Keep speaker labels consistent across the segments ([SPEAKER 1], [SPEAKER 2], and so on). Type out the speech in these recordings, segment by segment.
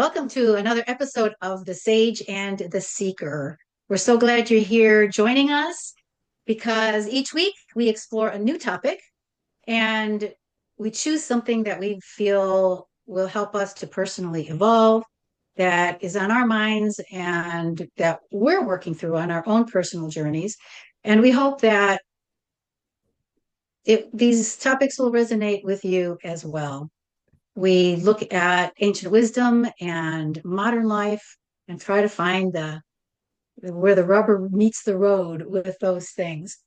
[SPEAKER 1] Welcome to another episode of The Sage and the Seeker. We're so glad you're here joining us because each week we explore a new topic and we choose something that we feel will help us to personally evolve, that is on our minds, and that we're working through on our own personal journeys. And we hope that these topics will resonate with you as well. We look at ancient wisdom and modern life and try to find the where the rubber meets the road with those things.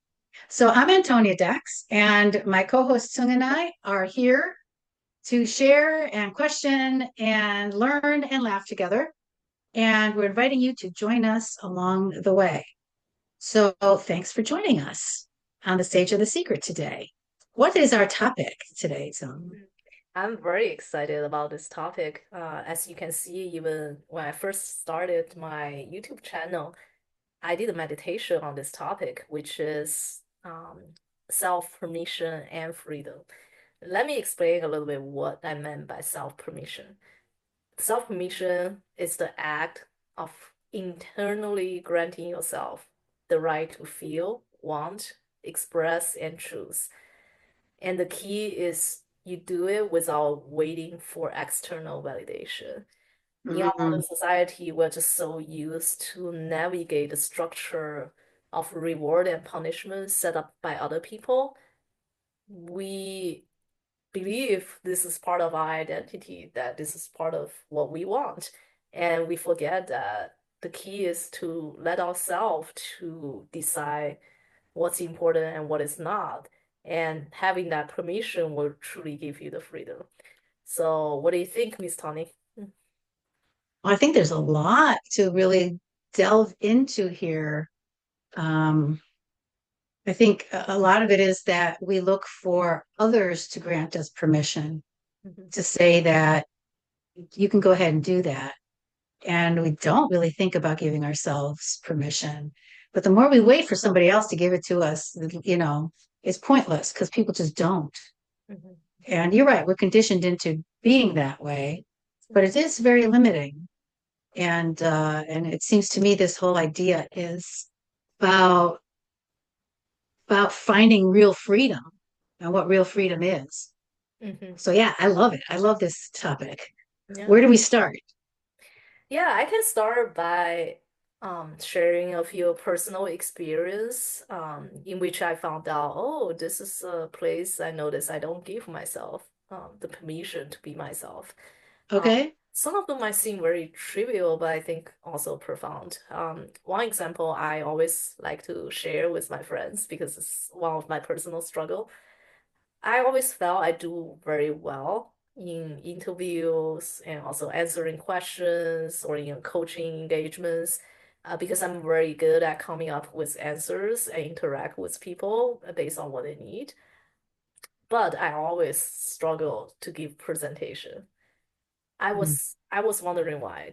[SPEAKER 1] So I'm Antonia Dex, and my co-host Sung and I are here to share and question and learn and laugh together. And we're inviting you to join us along the way. So thanks for joining us on the Stage of the Secret today. What is our topic today, Sung?
[SPEAKER 2] I'm very excited about this topic. As you can see, even when I first started my YouTube channel, I did a meditation on this topic, which is self-permission and freedom. Let me explain a little bit what I meant by self-permission. Self-permission is the act of internally granting yourself the right to feel, want, express, and choose. And the key is you do it without waiting for external validation. In our modern
[SPEAKER 1] Mm,
[SPEAKER 2] society, we're just so used to navigate the structure of reward and punishment set up by other people. We believe this is part of our identity, that this is part of what we want. And we forget that the key is to let ourselves to decide what's important and what is not. And having that permission will truly give you the freedom. So what do you think, Miss Tony?
[SPEAKER 1] I think there's a lot to really delve into here. Um, I think a lot of it is that we look for others to grant us permission
[SPEAKER 2] Mhm.
[SPEAKER 1] to say that you can go ahead and do that. And we don't really think about giving ourselves permission. But the more we wait for somebody else to give it to us, it's pointless because people just don't.
[SPEAKER 2] Mhm.
[SPEAKER 1] And you're right, we're conditioned into being that way, but it is very limiting. And it seems to me this whole idea is about about finding real freedom and what real freedom is.
[SPEAKER 2] Mhm.
[SPEAKER 1] So yeah, I love it. I love this topic.
[SPEAKER 2] Yeah.
[SPEAKER 1] Where do we start?
[SPEAKER 2] Yeah, I can start by sharing a few personal experience in which I found out, oh, this is a place I noticed I don't give myself the permission to be myself. Um,
[SPEAKER 1] Okay.
[SPEAKER 2] some of them might seem very trivial, but I think also profound. One example I always like to share with my friends because it's one of my personal struggle. I always felt I do very well in interviews and also answering questions or in coaching engagements because I'm very good at coming up with answers and interact with people based on what they need. But I always struggle to give presentation.
[SPEAKER 1] Mm,
[SPEAKER 2] I was wondering why.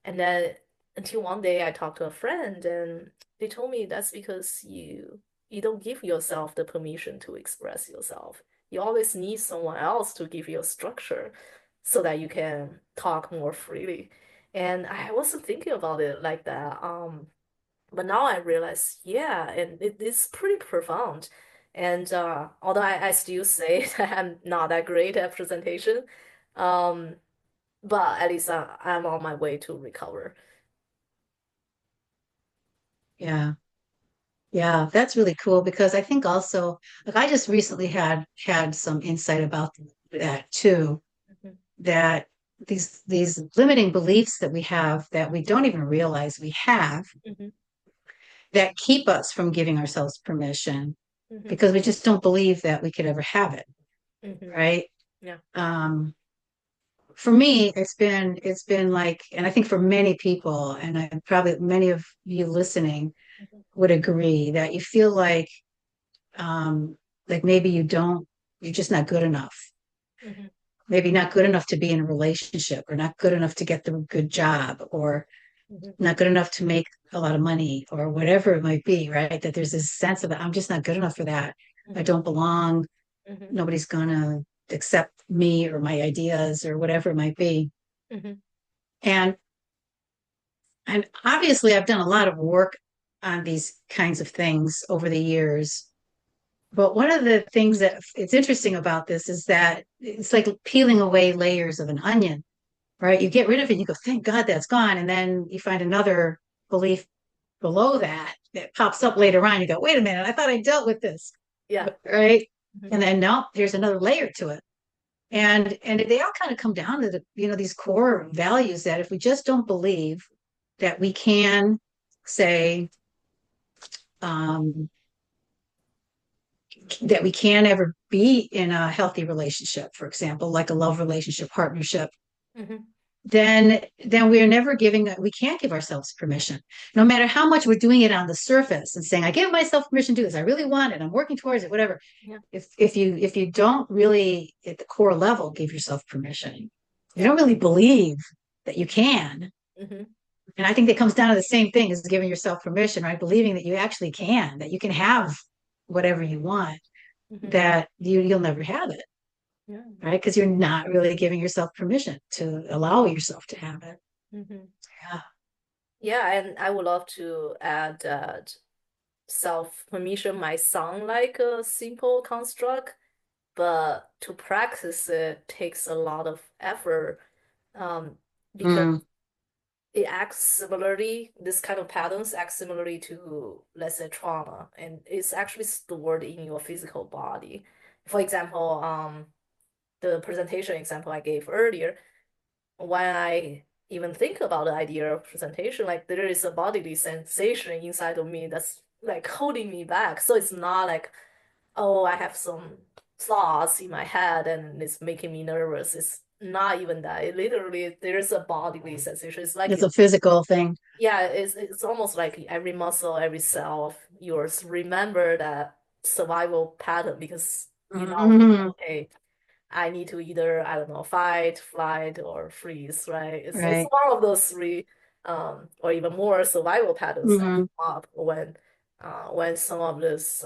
[SPEAKER 2] And then until one day I talked to a friend and they told me that's because you don't give yourself the permission to express yourself. You always need someone else to give you a structure so that you can talk more freely. And I wasn't thinking about it like that. But now I realize, yeah, and it is pretty profound. And although I still say that I'm not that great at presentation, um, but at least I'm on my way to recover.
[SPEAKER 1] yeah. Yeah, that's really cool because I think also, like I just recently had some insight about that too,
[SPEAKER 2] Mhm.
[SPEAKER 1] that these limiting beliefs that we have that we don't even realize we have
[SPEAKER 2] Mhm.
[SPEAKER 1] that keep us from giving ourselves permission
[SPEAKER 2] Mhm.
[SPEAKER 1] because we just don't believe that we could ever have it,
[SPEAKER 2] Mhm.
[SPEAKER 1] right?
[SPEAKER 2] Yeah.
[SPEAKER 1] Um, for me, it's been like, and I think for many people, and I probably many of you listening
[SPEAKER 2] Mhm.
[SPEAKER 1] would agree that you feel like maybe you're just not good enough.
[SPEAKER 2] Mhm.
[SPEAKER 1] Maybe not good enough to be in a relationship, or not good enough to get the good job, or
[SPEAKER 2] Mhm.
[SPEAKER 1] not good enough to make a lot of money, or whatever it might be, right? That there's this sense of I'm just not good enough for that. I
[SPEAKER 2] Mhm.
[SPEAKER 1] don't belong.
[SPEAKER 2] Mhm.
[SPEAKER 1] Nobody's gonna accept me or my ideas or whatever it might be.
[SPEAKER 2] Mhm.
[SPEAKER 1] And and obviously I've done a lot of work on these kinds of things over the years. But one of the things that it's interesting about this is that it's like peeling away layers of an onion, right? You get rid of it, you go, thank God that's gone. And then you find another belief below that that pops up later on. You go, wait a minute, I thought I dealt with this,
[SPEAKER 2] Yeah.
[SPEAKER 1] right?
[SPEAKER 2] Mhm.
[SPEAKER 1] And then no, there's another layer to it. And they all kind of come down to these core values that if we just don't believe that we can say um, that we can ever be in a healthy relationship, for example, like a love relationship, partnership,
[SPEAKER 2] Mhm.
[SPEAKER 1] then we're never giving we can't give ourselves permission, no matter how much we're doing it on the surface and saying, I give myself permission to do this, I really want it, I'm working towards it, whatever.
[SPEAKER 2] Yeah.
[SPEAKER 1] If you don't really at the core level give yourself permission, you
[SPEAKER 2] Yeah.
[SPEAKER 1] don't really believe that you can.
[SPEAKER 2] Mhm.
[SPEAKER 1] And I think that comes down to the same thing as giving yourself permission, right? Believing that you actually can, that you can have whatever you want,
[SPEAKER 2] Mhm.
[SPEAKER 1] that you'll never have it,
[SPEAKER 2] Yeah.
[SPEAKER 1] right? Because you're not really giving yourself permission to allow yourself to have it.
[SPEAKER 2] Mhm.
[SPEAKER 1] Yeah.
[SPEAKER 2] Yeah, and I would love to add that self-permission might sound like a simple construct, but to practice it takes a lot of effort, um, because
[SPEAKER 1] Mm,
[SPEAKER 2] it acts similarly, this kind of patterns act similarly to, let's say, trauma, and it's actually stored in your physical body. For example, the presentation example I gave earlier, when I even think about the idea of presentation, like there is a bodily sensation inside of me that's like holding me back. So it's not like, oh, I have some thoughts in my head and it's making me nervous. It's not even that. It literally, there's a bodily sensation. It's like
[SPEAKER 1] it's a physical thing.
[SPEAKER 2] yeah, it's almost like every muscle, every cell of yours remember that survival pattern because you now think,
[SPEAKER 1] Mm,
[SPEAKER 2] okay, I need to either, I don't know, fight, flight, or freeze, right? It's
[SPEAKER 1] right.
[SPEAKER 2] one of those three, or even more survival patterns that
[SPEAKER 1] Mm,
[SPEAKER 2] come up when some of this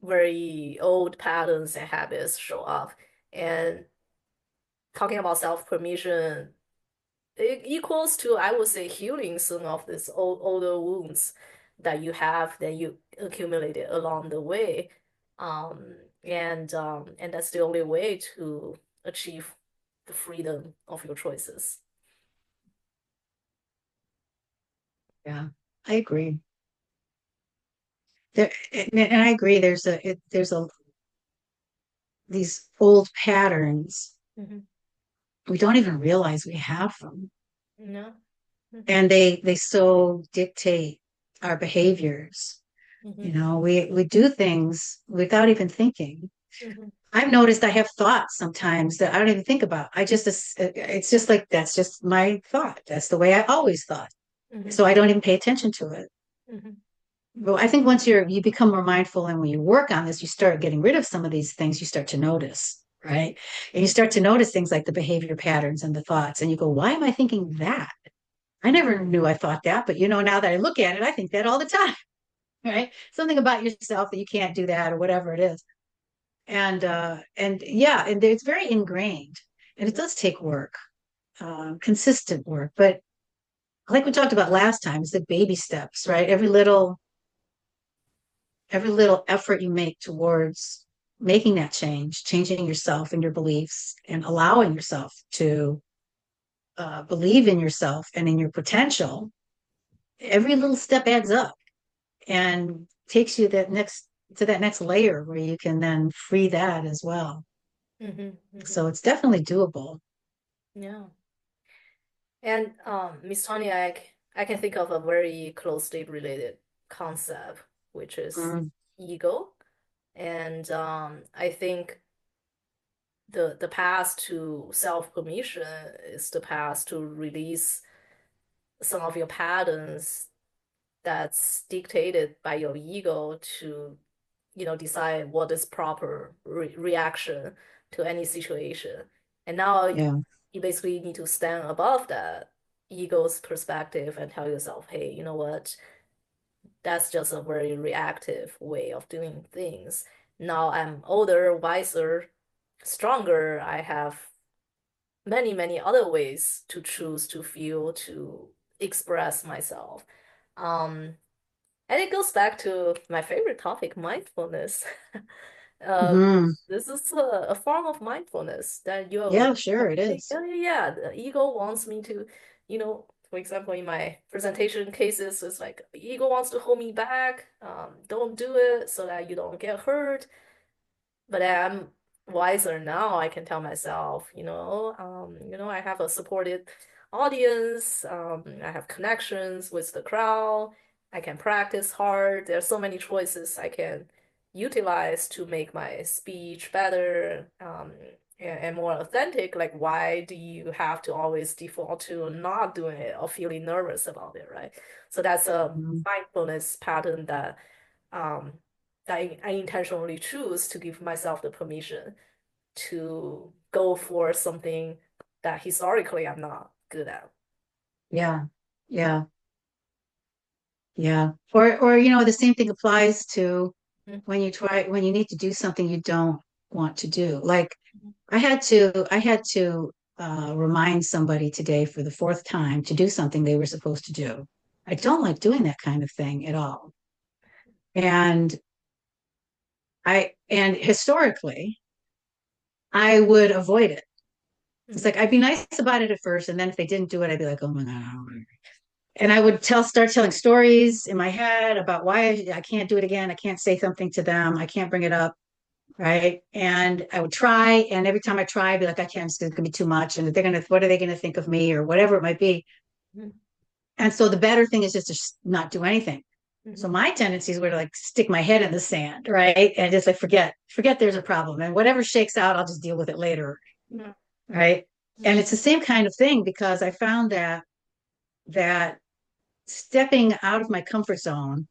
[SPEAKER 2] very old patterns and habits show up. And talking about self-permission, it equals to, I would say, healing some of these older wounds that you accumulated along the way. And that's the only way to achieve the freedom of your choices.
[SPEAKER 1] yeah, I agree. And I agree. There's these old patterns.
[SPEAKER 2] Hmm.
[SPEAKER 1] We don't even realize we have them,
[SPEAKER 2] No. Hmm.
[SPEAKER 1] and they so dictate our behaviors.
[SPEAKER 2] Hmm.
[SPEAKER 1] We do things without even thinking.
[SPEAKER 2] Hmm.
[SPEAKER 1] I've noticed I have thoughts sometimes that I don't even think about. It's just like that's just my thought. That's the way I always thought.
[SPEAKER 2] Hmm.
[SPEAKER 1] So I don't even pay attention to it.
[SPEAKER 2] Hmm.
[SPEAKER 1] But I think once you become more mindful and when you work on this, you start getting rid of some of these things, you start to notice, right? And you start to notice things like the behavior patterns and the thoughts, and you go, why am I thinking that? I never knew I thought that, but now that I look at it, I think that all the time, right? Something about yourself that you can't do that or whatever it is. And yeah, and it's very ingrained and it
[SPEAKER 2] Hmm.
[SPEAKER 1] does take work, consistent work. But like we talked about last time, it's the baby steps, right? Every little effort you make towards making that change, changing yourself and your beliefs, and allowing yourself to believe in yourself and in your potential, every little step adds up and takes you that next layer where you can then free that as well.
[SPEAKER 2] Hmm. Hmm.
[SPEAKER 1] So it's definitely doable.
[SPEAKER 2] Yeah. And Miss Tony, I can think of a very closely related concept, which is
[SPEAKER 1] Mm,
[SPEAKER 2] ego. And I think the path to self-permission is the path to release some of your patterns that's dictated by your ego to, decide what is proper reaction to any situation. And now
[SPEAKER 1] yeah.
[SPEAKER 2] you basically need to stand above that ego's perspective and tell yourself, hey, you know what? That's just a very reactive way of doing things. Now I'm older, wiser, stronger. I have many, many other ways to choose to feel, to express myself. Um, and it goes back to my favorite topic, mindfulness. Uh,
[SPEAKER 1] Hmm.
[SPEAKER 2] this is a form of mindfulness that you're aware
[SPEAKER 1] Yeah,
[SPEAKER 2] of.
[SPEAKER 1] sure it
[SPEAKER 2] Yeah,
[SPEAKER 1] is.
[SPEAKER 2] yeah, yeah. The ego wants me to, for example, in my presentation cases, it's like the ego wants to hold me back. Don't do it so that you don't get hurt. But I'm wiser now. I can tell myself, I have a supported audience. I have connections with the crowd. I can practice hard. There's so many choices I can utilize to make my speech better, and more authentic. Like, why do you have to always default to not doing it or feeling nervous about it, right? So that's a
[SPEAKER 1] Mhm.
[SPEAKER 2] mindfulness pattern um, that I intentionally choose to give myself the permission to go for something that historically I'm not good at.
[SPEAKER 1] Yeah. Yeah. Yeah. Or, the same thing applies to when you need to do something you don't want to do. Like I had to remind somebody today for the fourth time to do something they were supposed to do. I don't like doing that kind of thing at all. And and historically, I would avoid it. It's
[SPEAKER 2] Mhm,
[SPEAKER 1] like I'd be nice about it at first, and then if they didn't do it, I'd be like, "Oh my God." And I would start telling stories in my head about why I can't do it again. I can't say something to them. I can't bring it up. Right. And I would try. And every time I try, I'd be like, I can't, it's going to be too much. And what are they going to think of me or whatever it might be?
[SPEAKER 2] mhm,
[SPEAKER 1] And so the better thing is just to not do anything. So
[SPEAKER 2] mhm,
[SPEAKER 1] my tendencies were to like stick my head in the sand, right? And just like forget there's a problem. And whatever shakes out, I'll just deal with it later.
[SPEAKER 2] mhm,
[SPEAKER 1] Right. And
[SPEAKER 2] mhm,
[SPEAKER 1] it's the same kind of thing because I found that stepping out of my comfort zone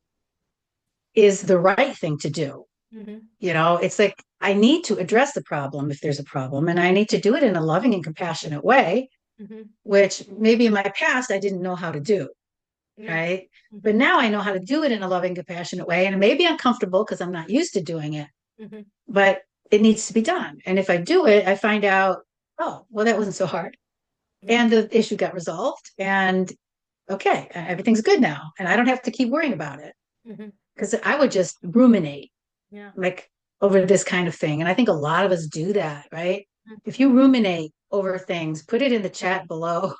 [SPEAKER 1] is the right thing to do.
[SPEAKER 2] mhm,
[SPEAKER 1] It's like I need to address the problem if there's a problem, and I need to do it in a loving and compassionate way,
[SPEAKER 2] mhm,
[SPEAKER 1] which maybe in my past I didn't know how to do,
[SPEAKER 2] mhm,
[SPEAKER 1] right? But
[SPEAKER 2] mhm,
[SPEAKER 1] now I know how to do it in a loving, compassionate way, and it may be uncomfortable because I'm not used to doing it,
[SPEAKER 2] mhm,
[SPEAKER 1] but it needs to be done. And if I do it, I find out, oh, well, that wasn't so hard,
[SPEAKER 2] mhm,
[SPEAKER 1] and the issue got resolved, and okay, everything's good now, and I don't have to keep worrying about it
[SPEAKER 2] mhm.
[SPEAKER 1] because I would just ruminate
[SPEAKER 2] Yeah.
[SPEAKER 1] like over this kind of thing. And I think a lot of us do that, right?
[SPEAKER 2] Mhm.
[SPEAKER 1] If you ruminate over things, put it in the chat below,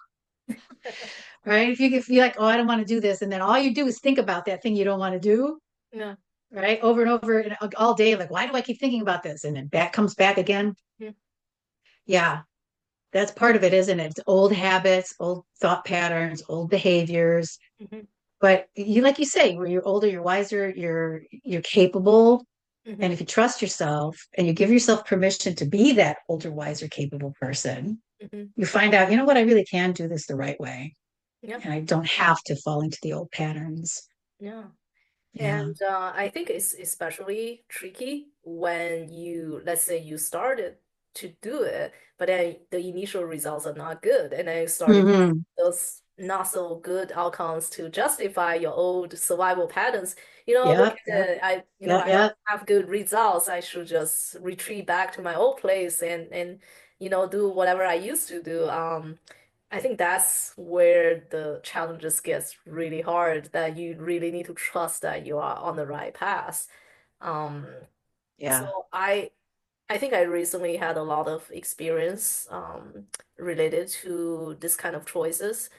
[SPEAKER 1] right? If you feel like, oh, I don't want to do this, and then all you do is think about that thing you don't want to do,
[SPEAKER 2] Yeah.
[SPEAKER 1] right? Over and over and all day, like, why do I keep thinking about this? And then back comes back again.
[SPEAKER 2] Mhm,
[SPEAKER 1] Yeah, that's part of it, isn't it? It's old habits, old thought patterns, old behaviors.
[SPEAKER 2] mhm,
[SPEAKER 1] But like you say, when you're older, you're wiser, you're capable. And
[SPEAKER 2] mhm,
[SPEAKER 1] if you trust yourself and you give yourself permission to be that older, wiser, capable person,
[SPEAKER 2] mhm.
[SPEAKER 1] you find out, you know what, I really can do this the right way.
[SPEAKER 2] Yeah.
[SPEAKER 1] And I don't have to fall into the old patterns.
[SPEAKER 2] Yeah.
[SPEAKER 1] Yeah.
[SPEAKER 2] And I think it's especially tricky when let's say you started to do it, but then the initial results are not good. And then you started
[SPEAKER 1] Hmm.
[SPEAKER 2] those not so good outcomes to justify your old survival patterns. Look
[SPEAKER 1] Yeah.
[SPEAKER 2] at
[SPEAKER 1] Yeah.
[SPEAKER 2] it.
[SPEAKER 1] Yeah.
[SPEAKER 2] I
[SPEAKER 1] Yeah.
[SPEAKER 2] don't have good results. I should just retreat back to my old place and do whatever I used to do. I think that's where the challenges gets really hard, that you really need to trust that you are on the right path. Um,
[SPEAKER 1] Yeah.
[SPEAKER 2] so I think I recently had a lot of experience related to this kind of choices.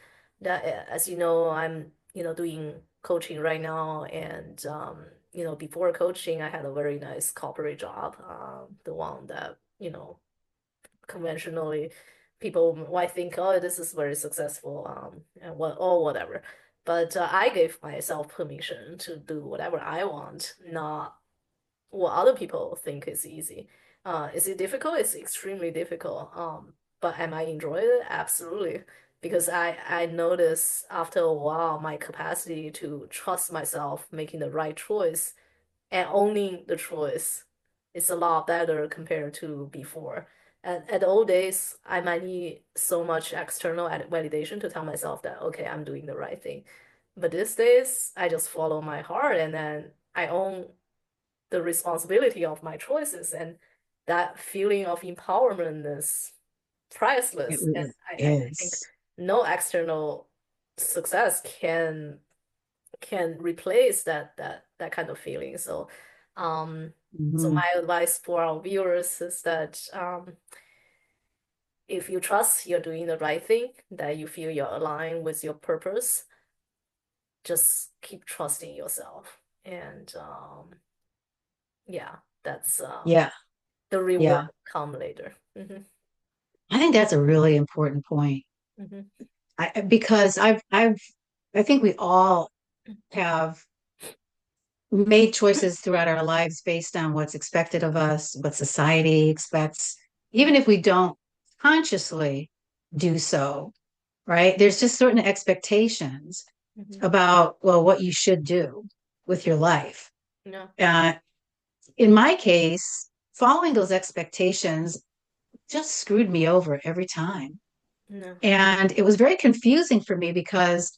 [SPEAKER 2] That as you know, I'm doing coaching right now, and before coaching, I had a very nice corporate job, the one that conventionally people might think, oh, this is very successful, and what or whatever. But I gave myself permission to do whatever I want, not what other people think is easy. Is it difficult? It's extremely difficult. But am I enjoying it? Absolutely. Because I notice after a while my capacity to trust myself making the right choice and owning the choice is a lot better compared to before. At the old days, I might need so much external validation to tell myself that, okay, I'm doing the right thing. But these days, I just follow my heart and then I own the responsibility of my choices. And that feeling of empowerment is
[SPEAKER 1] It
[SPEAKER 2] priceless. And
[SPEAKER 1] really
[SPEAKER 2] I think
[SPEAKER 1] is.
[SPEAKER 2] no external success can replace that kind of feeling. So so
[SPEAKER 1] Mhm.
[SPEAKER 2] my advice for our viewers is that if you trust you're doing the right thing, that you feel you're aligned with your purpose, just keep trusting yourself. And yeah, that's
[SPEAKER 1] Yeah,
[SPEAKER 2] the reward
[SPEAKER 1] yeah.
[SPEAKER 2] will come later.
[SPEAKER 1] I think that's a really important point. Because I think we all have made choices throughout our lives based on what's expected of us, what society expects, even if we don't consciously do so, right? There's just certain expectations
[SPEAKER 2] Mhm.
[SPEAKER 1] about, well, what you should do with your life.
[SPEAKER 2] Yeah,
[SPEAKER 1] Uh, in my case, following those expectations just screwed me over every time.
[SPEAKER 2] no.
[SPEAKER 1] And it was very confusing for me because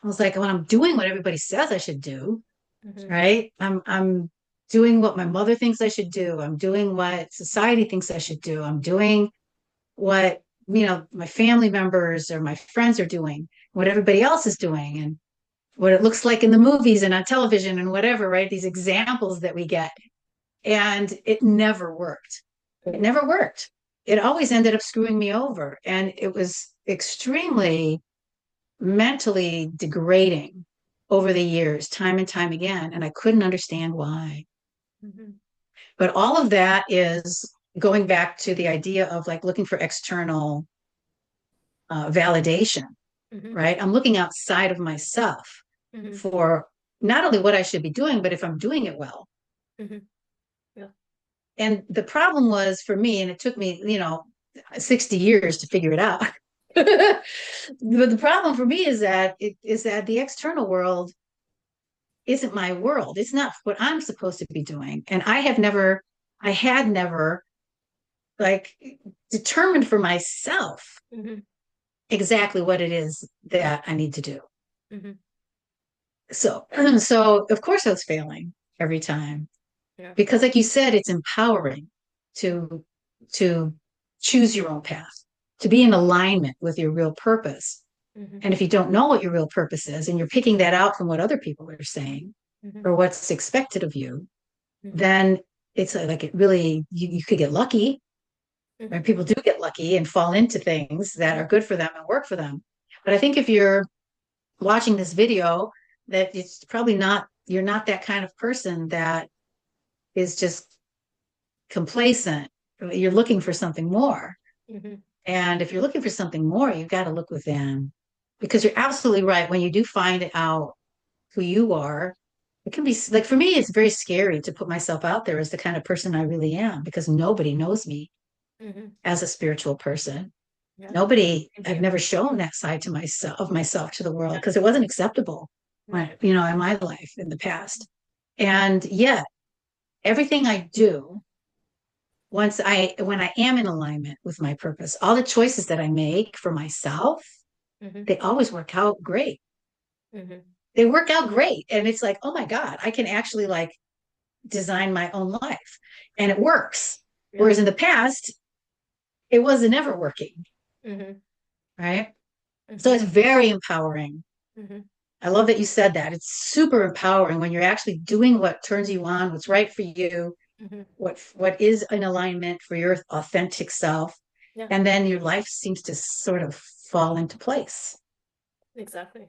[SPEAKER 1] I was like, well, I'm doing what everybody says I should do,
[SPEAKER 2] Hmm.
[SPEAKER 1] right? I'm doing what my mother thinks I should do. I'm doing what society thinks I should do. I'm doing what, my family members or my friends are doing, what everybody else is doing, and what it looks like in the movies and on television and whatever, right? These examples that we get. And it never worked. It never worked. It always ended up screwing me over. And it was extremely mentally degrading over the years, time and time again. And I couldn't understand why.
[SPEAKER 2] Hmm.
[SPEAKER 1] But all of that is going back to the idea of like looking for external validation,
[SPEAKER 2] Hmm.
[SPEAKER 1] right? I'm looking outside of myself
[SPEAKER 2] Hmm.
[SPEAKER 1] for not only what I should be doing, but if I'm doing it well.
[SPEAKER 2] Hmm. Yeah.
[SPEAKER 1] And the problem was for me, and it took me, 60 years to figure it out. But the problem for me is that the external world isn't my world. It's not what I'm supposed to be doing. And I had never like determined for myself
[SPEAKER 2] Hmm.
[SPEAKER 1] exactly what it is that I need to do.
[SPEAKER 2] Hmm.
[SPEAKER 1] So, so of course I was failing every time
[SPEAKER 2] Yeah.
[SPEAKER 1] because like you said, it's empowering to, to choose your own path, to be in alignment with your real purpose.
[SPEAKER 2] Hmm.
[SPEAKER 1] And if you don't know what your real purpose is and you're picking that out from what other people are saying
[SPEAKER 2] Hmm.
[SPEAKER 1] or what's expected of you,
[SPEAKER 2] Hmm.
[SPEAKER 1] then it's like it really, you could get lucky.
[SPEAKER 2] Hmm.
[SPEAKER 1] Right? People do get lucky and fall into things that are good for them and work for them. But I think if you're watching this video, that it's probably not, you're not that kind of person that is just complacent. You're looking for something more.
[SPEAKER 2] Hmm.
[SPEAKER 1] And if you're looking for something more, you've got to look within because you're absolutely right. When you do find out who you are, it can be like for me, it's very scary to put myself out there as the kind of person I really am because nobody knows me
[SPEAKER 2] Hmm.
[SPEAKER 1] as a spiritual person.
[SPEAKER 2] Yeah.
[SPEAKER 1] Nobody,
[SPEAKER 2] Thank
[SPEAKER 1] I've
[SPEAKER 2] you.
[SPEAKER 1] never shown that side to myself to the world
[SPEAKER 2] Yeah.
[SPEAKER 1] because it wasn't acceptable
[SPEAKER 2] Yeah.
[SPEAKER 1] in my life in the past. And yet everything I do when I am in alignment with my purpose, all the choices that I make for myself,
[SPEAKER 2] Hmm.
[SPEAKER 1] they always work out great.
[SPEAKER 2] Hmm.
[SPEAKER 1] They work out great. And it's like, oh my God, I can actually like design my own life and it works.
[SPEAKER 2] Yeah.
[SPEAKER 1] Whereas in the past, it wasn't ever working.
[SPEAKER 2] Hmm.
[SPEAKER 1] Right. So
[SPEAKER 2] Hmm.
[SPEAKER 1] it's very empowering.
[SPEAKER 2] Hmm.
[SPEAKER 1] I love that you said that. It's super empowering when you're actually doing what turns you on, what's right for you,
[SPEAKER 2] Hmm.
[SPEAKER 1] what is in alignment for your authentic self.
[SPEAKER 2] Yeah.
[SPEAKER 1] And then your life seems to sort of fall into place.
[SPEAKER 2] Exactly.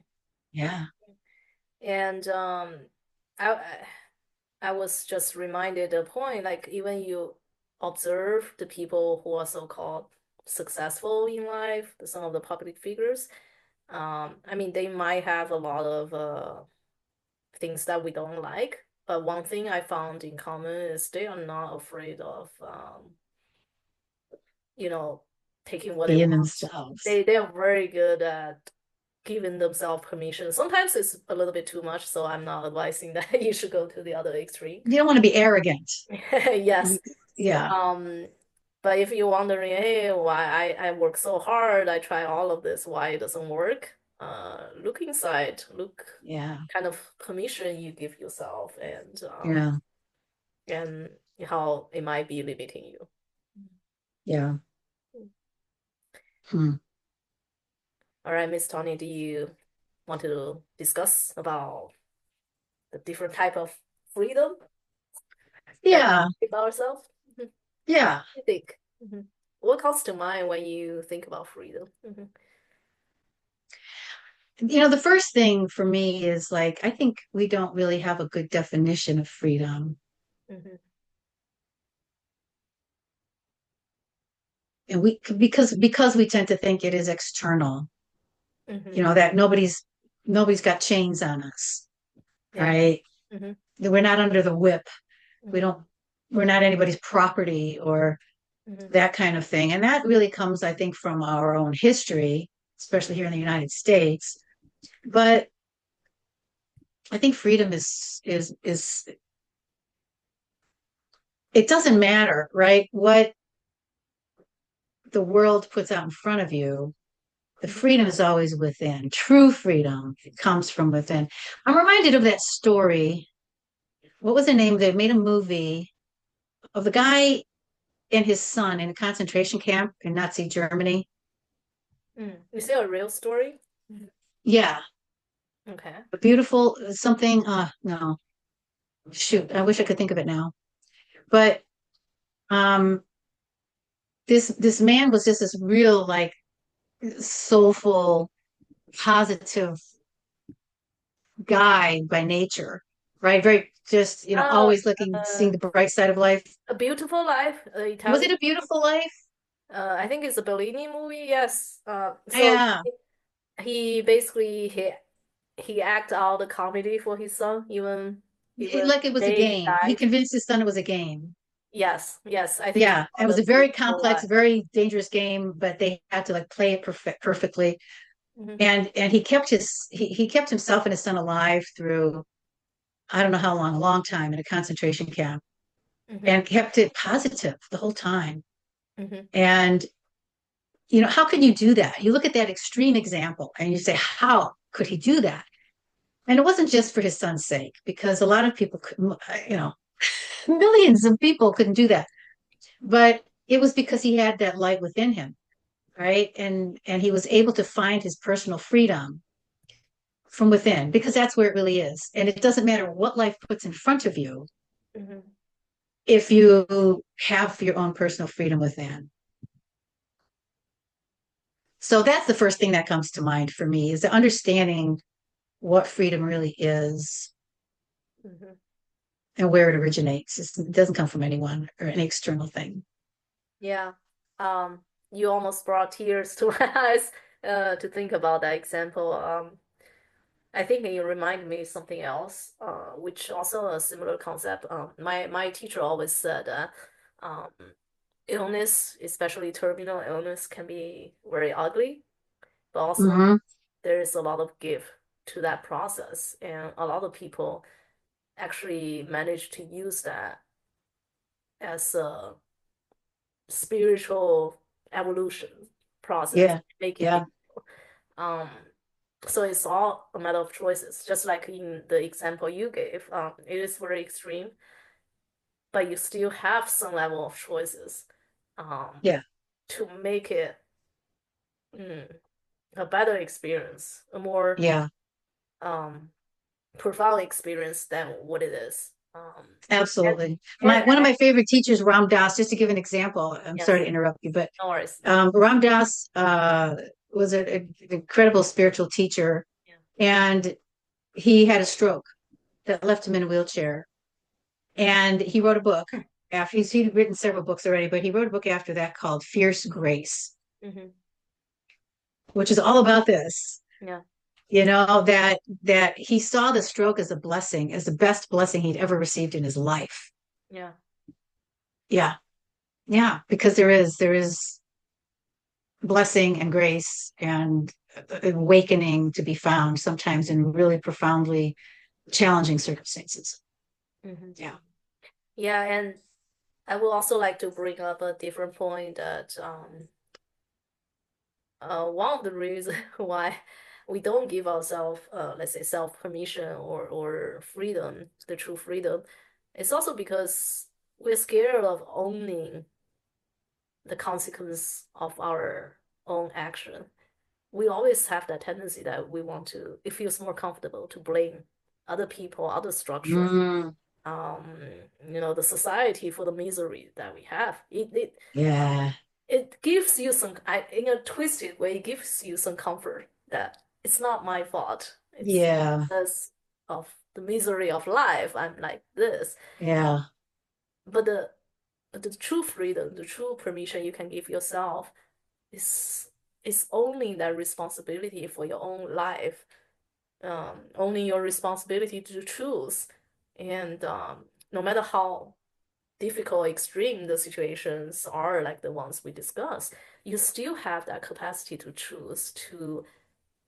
[SPEAKER 1] Yeah.
[SPEAKER 2] And I I was just reminded a point, like even you observe the people who are so-called successful in life, some of the public figures, I mean, they might have a lot of things that we don't like, but one thing I found in common is they are not afraid of, you know, taking what they
[SPEAKER 1] Being
[SPEAKER 2] want.
[SPEAKER 1] themselves.
[SPEAKER 2] They are very good at giving themselves permission. Sometimes it's a little bit too much, so I'm not advising that you should go to the other extreme.
[SPEAKER 1] You don't want to be arrogant.
[SPEAKER 2] Yes.
[SPEAKER 1] Yeah.
[SPEAKER 2] Um, but if you're wondering, hey, why I work so hard, I try all of this, why it doesn't work? Look inside, look
[SPEAKER 1] Yeah.
[SPEAKER 2] kind of permission you give yourself
[SPEAKER 1] Yeah.
[SPEAKER 2] and how it might be limiting you.
[SPEAKER 1] Yeah. Hmm.
[SPEAKER 2] All right, Miss Tony, do you want to discuss about the different type of freedom that
[SPEAKER 1] Yeah,
[SPEAKER 2] we give ourselves? Mhm.
[SPEAKER 1] yeah.
[SPEAKER 2] I think. What comes to mind when you think about freedom?
[SPEAKER 1] The first thing for me is like, I think we don't really have a good definition of freedom.
[SPEAKER 2] Hmm.
[SPEAKER 1] And because we tend to think it is external,
[SPEAKER 2] Hmm.
[SPEAKER 1] that nobody's got chains on us,
[SPEAKER 2] Yeah.
[SPEAKER 1] right?
[SPEAKER 2] Hmm.
[SPEAKER 1] That we're not under the whip. We
[SPEAKER 2] Hmm.
[SPEAKER 1] don't, we're not anybody's property or
[SPEAKER 2] Hmm.
[SPEAKER 1] that kind of thing. And that really comes, I think, from our own history, especially here in the United States. But I think freedom is it doesn't matter, right? What the world puts out in front of you, the
[SPEAKER 2] Hmm.
[SPEAKER 1] freedom is always within. True freedom comes from within. I'm reminded of that story. What was the name? They made a movie of the guy and his son in a concentration camp in Nazi Germany.
[SPEAKER 2] Is it a real story?
[SPEAKER 1] Yeah,
[SPEAKER 2] Okay.
[SPEAKER 1] a beautiful something. No, shoot, I wish I could think of it now. But um, this man was just this real like soulful, positive guy by nature, right? Very just,
[SPEAKER 2] Oh,
[SPEAKER 1] always looking, seeing the bright side of life.
[SPEAKER 2] A Beautiful Life,
[SPEAKER 1] Was
[SPEAKER 2] Italian.
[SPEAKER 1] it a beautiful life?
[SPEAKER 2] I think it's a Bellini movie. Yes. So
[SPEAKER 1] Yeah.
[SPEAKER 2] he basically he act out the comedy for his son, even
[SPEAKER 1] Like it was a
[SPEAKER 2] day he
[SPEAKER 1] game. He
[SPEAKER 2] died.
[SPEAKER 1] convinced his son it was a game.
[SPEAKER 2] Yes, yes. I think it's
[SPEAKER 1] Yeah. It
[SPEAKER 2] called
[SPEAKER 1] was
[SPEAKER 2] A
[SPEAKER 1] a very
[SPEAKER 2] Beautiful
[SPEAKER 1] complex,
[SPEAKER 2] Life.
[SPEAKER 1] very dangerous game, but they had to like play it perfectly.
[SPEAKER 2] Hmm.
[SPEAKER 1] And he kept himself and his son alive through I don't know how long, a long time in a concentration camp
[SPEAKER 2] Hmm.
[SPEAKER 1] and kept it positive the whole time.
[SPEAKER 2] Hmm.
[SPEAKER 1] And how can you do that? You look at that extreme example and you say, how could he do that? And it wasn't just for his son's sake, because a lot of people could, millions of people couldn't do that. But it was because he had that light within him, right? And he was able to find his personal freedom from within, because that's where it really is. And it doesn't matter what life puts in front of you
[SPEAKER 2] Hmm.
[SPEAKER 1] if you have your own personal freedom within. So that's the first thing that comes to mind for me is the understanding what freedom really is
[SPEAKER 2] Hmm.
[SPEAKER 1] and where it originates. It doesn't come from anyone or any external thing.
[SPEAKER 2] Yeah. You almost brought tears to my eyes to think about that example. I think you remind me something else, which also a similar concept. My teacher always said that um, illness, especially terminal illness, can be very ugly, but also
[SPEAKER 1] Mm-hmm.
[SPEAKER 2] there is a lot of give to that process, and a lot of people actually manage to use that as a spiritual evolution process,
[SPEAKER 1] Yeah.
[SPEAKER 2] make it.
[SPEAKER 1] Yeah.
[SPEAKER 2] Um, so it's all a matter of choices, just like in the example you gave. It is very extreme, but you still have some level of choices, um,
[SPEAKER 1] Yeah.
[SPEAKER 2] to make it mm, a better experience, a more
[SPEAKER 1] Yeah.
[SPEAKER 2] um, profound experience than what it is. And,
[SPEAKER 1] Absolutely.
[SPEAKER 2] and
[SPEAKER 1] One of my favorite teachers, Ram Dass, just to give an example, I'm sorry
[SPEAKER 2] yes,
[SPEAKER 1] to interrupt you, but
[SPEAKER 2] no worries.
[SPEAKER 1] Ram Dass was an incredible spiritual teacher,
[SPEAKER 2] Yeah.
[SPEAKER 1] and he had a stroke that left him in a wheelchair. And he wrote a book after he'd written several books already, but he wrote a book after that called Fierce Grace,
[SPEAKER 2] Hmm.
[SPEAKER 1] which is all about this.
[SPEAKER 2] Yeah.
[SPEAKER 1] That he saw the stroke as a blessing, as the best blessing he'd ever received in his life.
[SPEAKER 2] Yeah.
[SPEAKER 1] Yeah. Yeah. Because there is blessing and grace and awakening to be found sometimes in really profoundly challenging circumstances.
[SPEAKER 2] Hmm.
[SPEAKER 1] Yeah.
[SPEAKER 2] Yeah, and I would also like to bring up a different point that one of the reasons why we don't give ourselves, let's say, self permission or freedom, the true freedom, it's also because we're scared of owning the consequence of our own action. We always have that tendency that we want to, it feels more comfortable to blame other people, other structure,
[SPEAKER 1] Mm,
[SPEAKER 2] um, the society for the misery that we have.
[SPEAKER 1] yeah.
[SPEAKER 2] It gives you some, in a twisted way, it gives you some comfort that it's not my fault. It's
[SPEAKER 1] Yeah.
[SPEAKER 2] because of the misery of life. I'm like this.
[SPEAKER 1] Yeah.
[SPEAKER 2] But the true freedom, the true permission you can give yourself is is only that responsibility for your own life, only your responsibility to choose. And no matter how difficult, extreme the situations are, like the ones we discussed, you still have that capacity to choose to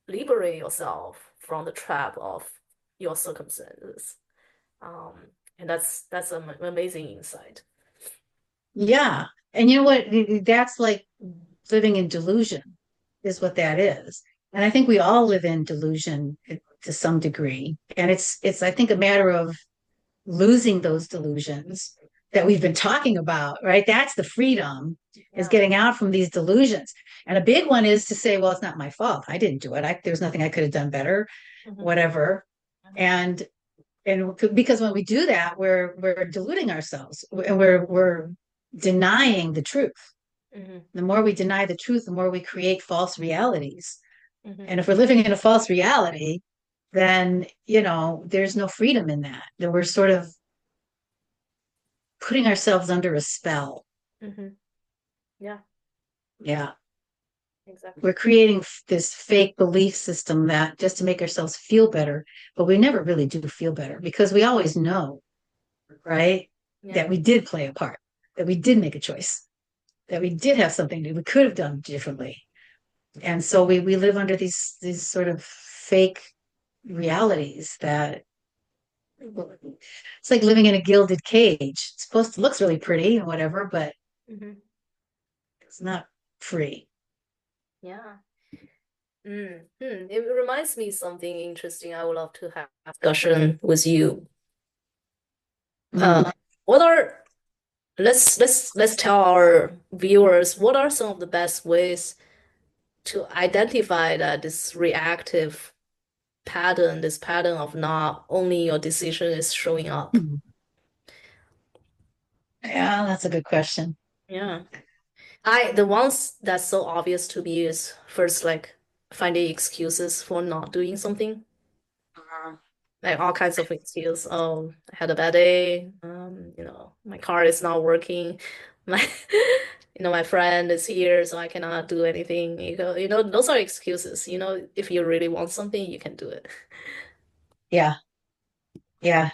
[SPEAKER 2] liberate yourself from the trap of your circumstances. Um, and that's an amazing insight.
[SPEAKER 1] Yeah. And you know what? That's like living in delusion, is what that is. And I think we all live in delusion to some degree. And it's I think a matter of losing those delusions that we've been talking about, right? That's the freedom, is
[SPEAKER 2] Yeah.
[SPEAKER 1] getting out from these delusions. And a big one is to say, well, it's not my fault. I didn't do it. There's nothing I could have done better,
[SPEAKER 2] Mhm.
[SPEAKER 1] whatever. And because when we do that, we're deluding ourselves and we're denying the truth.
[SPEAKER 2] Mhm.
[SPEAKER 1] The more we deny the truth, the more we create false realities.
[SPEAKER 2] Mhm.
[SPEAKER 1] And if we're living in a false reality, then there's no freedom in that. That we're sort of putting ourselves under a spell.
[SPEAKER 2] Mhm. Yeah,
[SPEAKER 1] Yeah. We're
[SPEAKER 2] exactly.
[SPEAKER 1] creating this fake belief system that just to make ourselves feel better, but we never really do feel better because we always know, right?
[SPEAKER 2] Yeah.
[SPEAKER 1] That we did play a part, that we did make a choice, that we did have something that we could have done differently. And so we live under these sort of fake realities that it's like living in a gilded cage. It's supposed to looks really pretty and whatever, but
[SPEAKER 2] Mhm.
[SPEAKER 1] it's not free.
[SPEAKER 2] Yeah. It reminds me something interesting. I would love to have a discussion with you.
[SPEAKER 1] Mm.
[SPEAKER 2] Uh, what are let's tell our viewers what are some of the best ways to identify that this reactive pattern, this pattern of not only your decision is showing up.
[SPEAKER 1] Yeah, that's a good question.
[SPEAKER 2] Yeah. The ones that's so obvious to me is first like finding excuses for not doing something.
[SPEAKER 1] Uh,
[SPEAKER 2] Like all kinds of excuses. Oh, I had a bad day. My car is not working. My, my friend is here, so I cannot do anything. Those are excuses. If you really want something, you can do it.
[SPEAKER 1] yeah, yeah.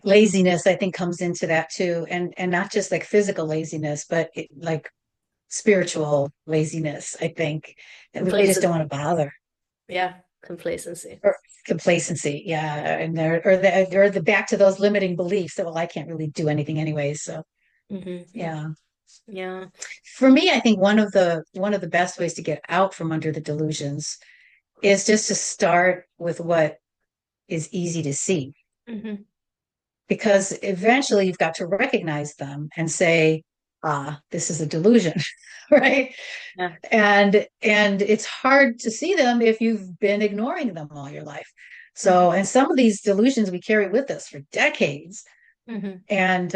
[SPEAKER 1] Laziness, I think, comes into that too, and not just like physical laziness, but like spiritual laziness. I think that we just don't
[SPEAKER 2] Complacency.
[SPEAKER 1] want to bother.
[SPEAKER 2] Yeah, complacency.
[SPEAKER 1] Or complacency, yeah, and there or the back to those limiting beliefs that, well, I can't really do anything anyway. So
[SPEAKER 2] Hmm.
[SPEAKER 1] yeah,
[SPEAKER 2] Yeah.
[SPEAKER 1] for me, I think one of the best ways to get out from under the delusions is just to start with what is easy to see,
[SPEAKER 2] Hmm.
[SPEAKER 1] because eventually you've got to recognize them and say, ah, this is a delusion, right?
[SPEAKER 2] Yeah.
[SPEAKER 1] And it's hard to see them if you've been ignoring them all your life.
[SPEAKER 2] Hmm.
[SPEAKER 1] So, and some of these delusions we carry with us for decades.
[SPEAKER 2] Hmm.
[SPEAKER 1] And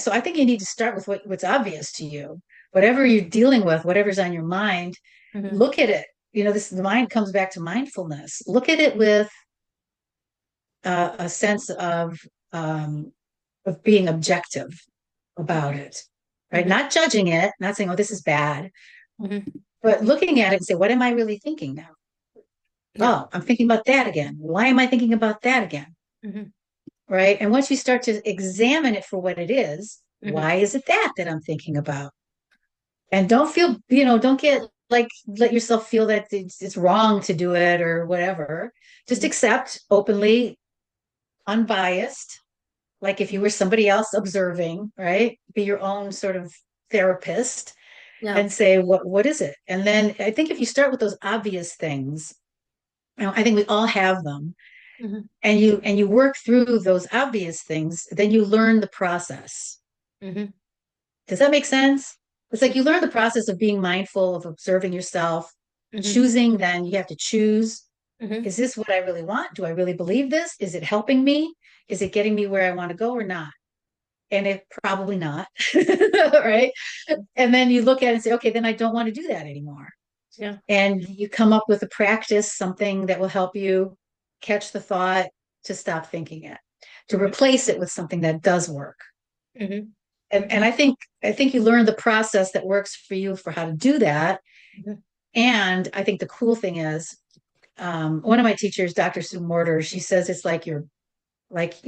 [SPEAKER 1] so I think you need to start with what's obvious to you. Whatever you're dealing with, whatever's on your mind,
[SPEAKER 2] Hmm.
[SPEAKER 1] look at it. The mind comes back to mindfulness. Look at it with a sense of being objective about it, right?
[SPEAKER 2] Hmm.
[SPEAKER 1] Not judging it, not saying, oh, this is bad,
[SPEAKER 2] Hmm.
[SPEAKER 1] but looking at it and say, what am I really thinking now?
[SPEAKER 2] Yeah.
[SPEAKER 1] Oh, I'm thinking about that again. Why am I thinking about that again?
[SPEAKER 2] Hmm.
[SPEAKER 1] Right. And once you start to examine it for what it is,
[SPEAKER 2] Hmm.
[SPEAKER 1] why is it that I'm thinking about? And don't feel, don't get like, let yourself feel that it's wrong to do it or whatever. Just accept openly, unbiased, like if you were somebody else observing, right? Be your own sort of therapist
[SPEAKER 2] Yeah.
[SPEAKER 1] and say, what is it? And then I think if you start with those obvious things, I think we all have them,
[SPEAKER 2] Hmm.
[SPEAKER 1] and you work through those obvious things, then you learn the process.
[SPEAKER 2] Hmm.
[SPEAKER 1] Does that make sense? It's like you learn the process of being mindful, of observing yourself,
[SPEAKER 2] Hmm.
[SPEAKER 1] choosing, then you have to choose.
[SPEAKER 2] Hmm.
[SPEAKER 1] Is this what I really want? Do I really believe this? Is it helping me? Is it getting me where I want to go or not? And it probably not. Right. And then you look at it and say, okay, then I don't want to do that anymore.
[SPEAKER 2] Yeah.
[SPEAKER 1] And you come up with a practice, something that will help you catch the thought to stop thinking it, to
[SPEAKER 2] Hmm.
[SPEAKER 1] replace it with something that does work.
[SPEAKER 2] Hmm.
[SPEAKER 1] And I think you learn the process that works for you for how to do that.
[SPEAKER 2] Hmm.
[SPEAKER 1] And I think the cool thing is, one of my teachers, Dr. Sue Morter, she says it's like your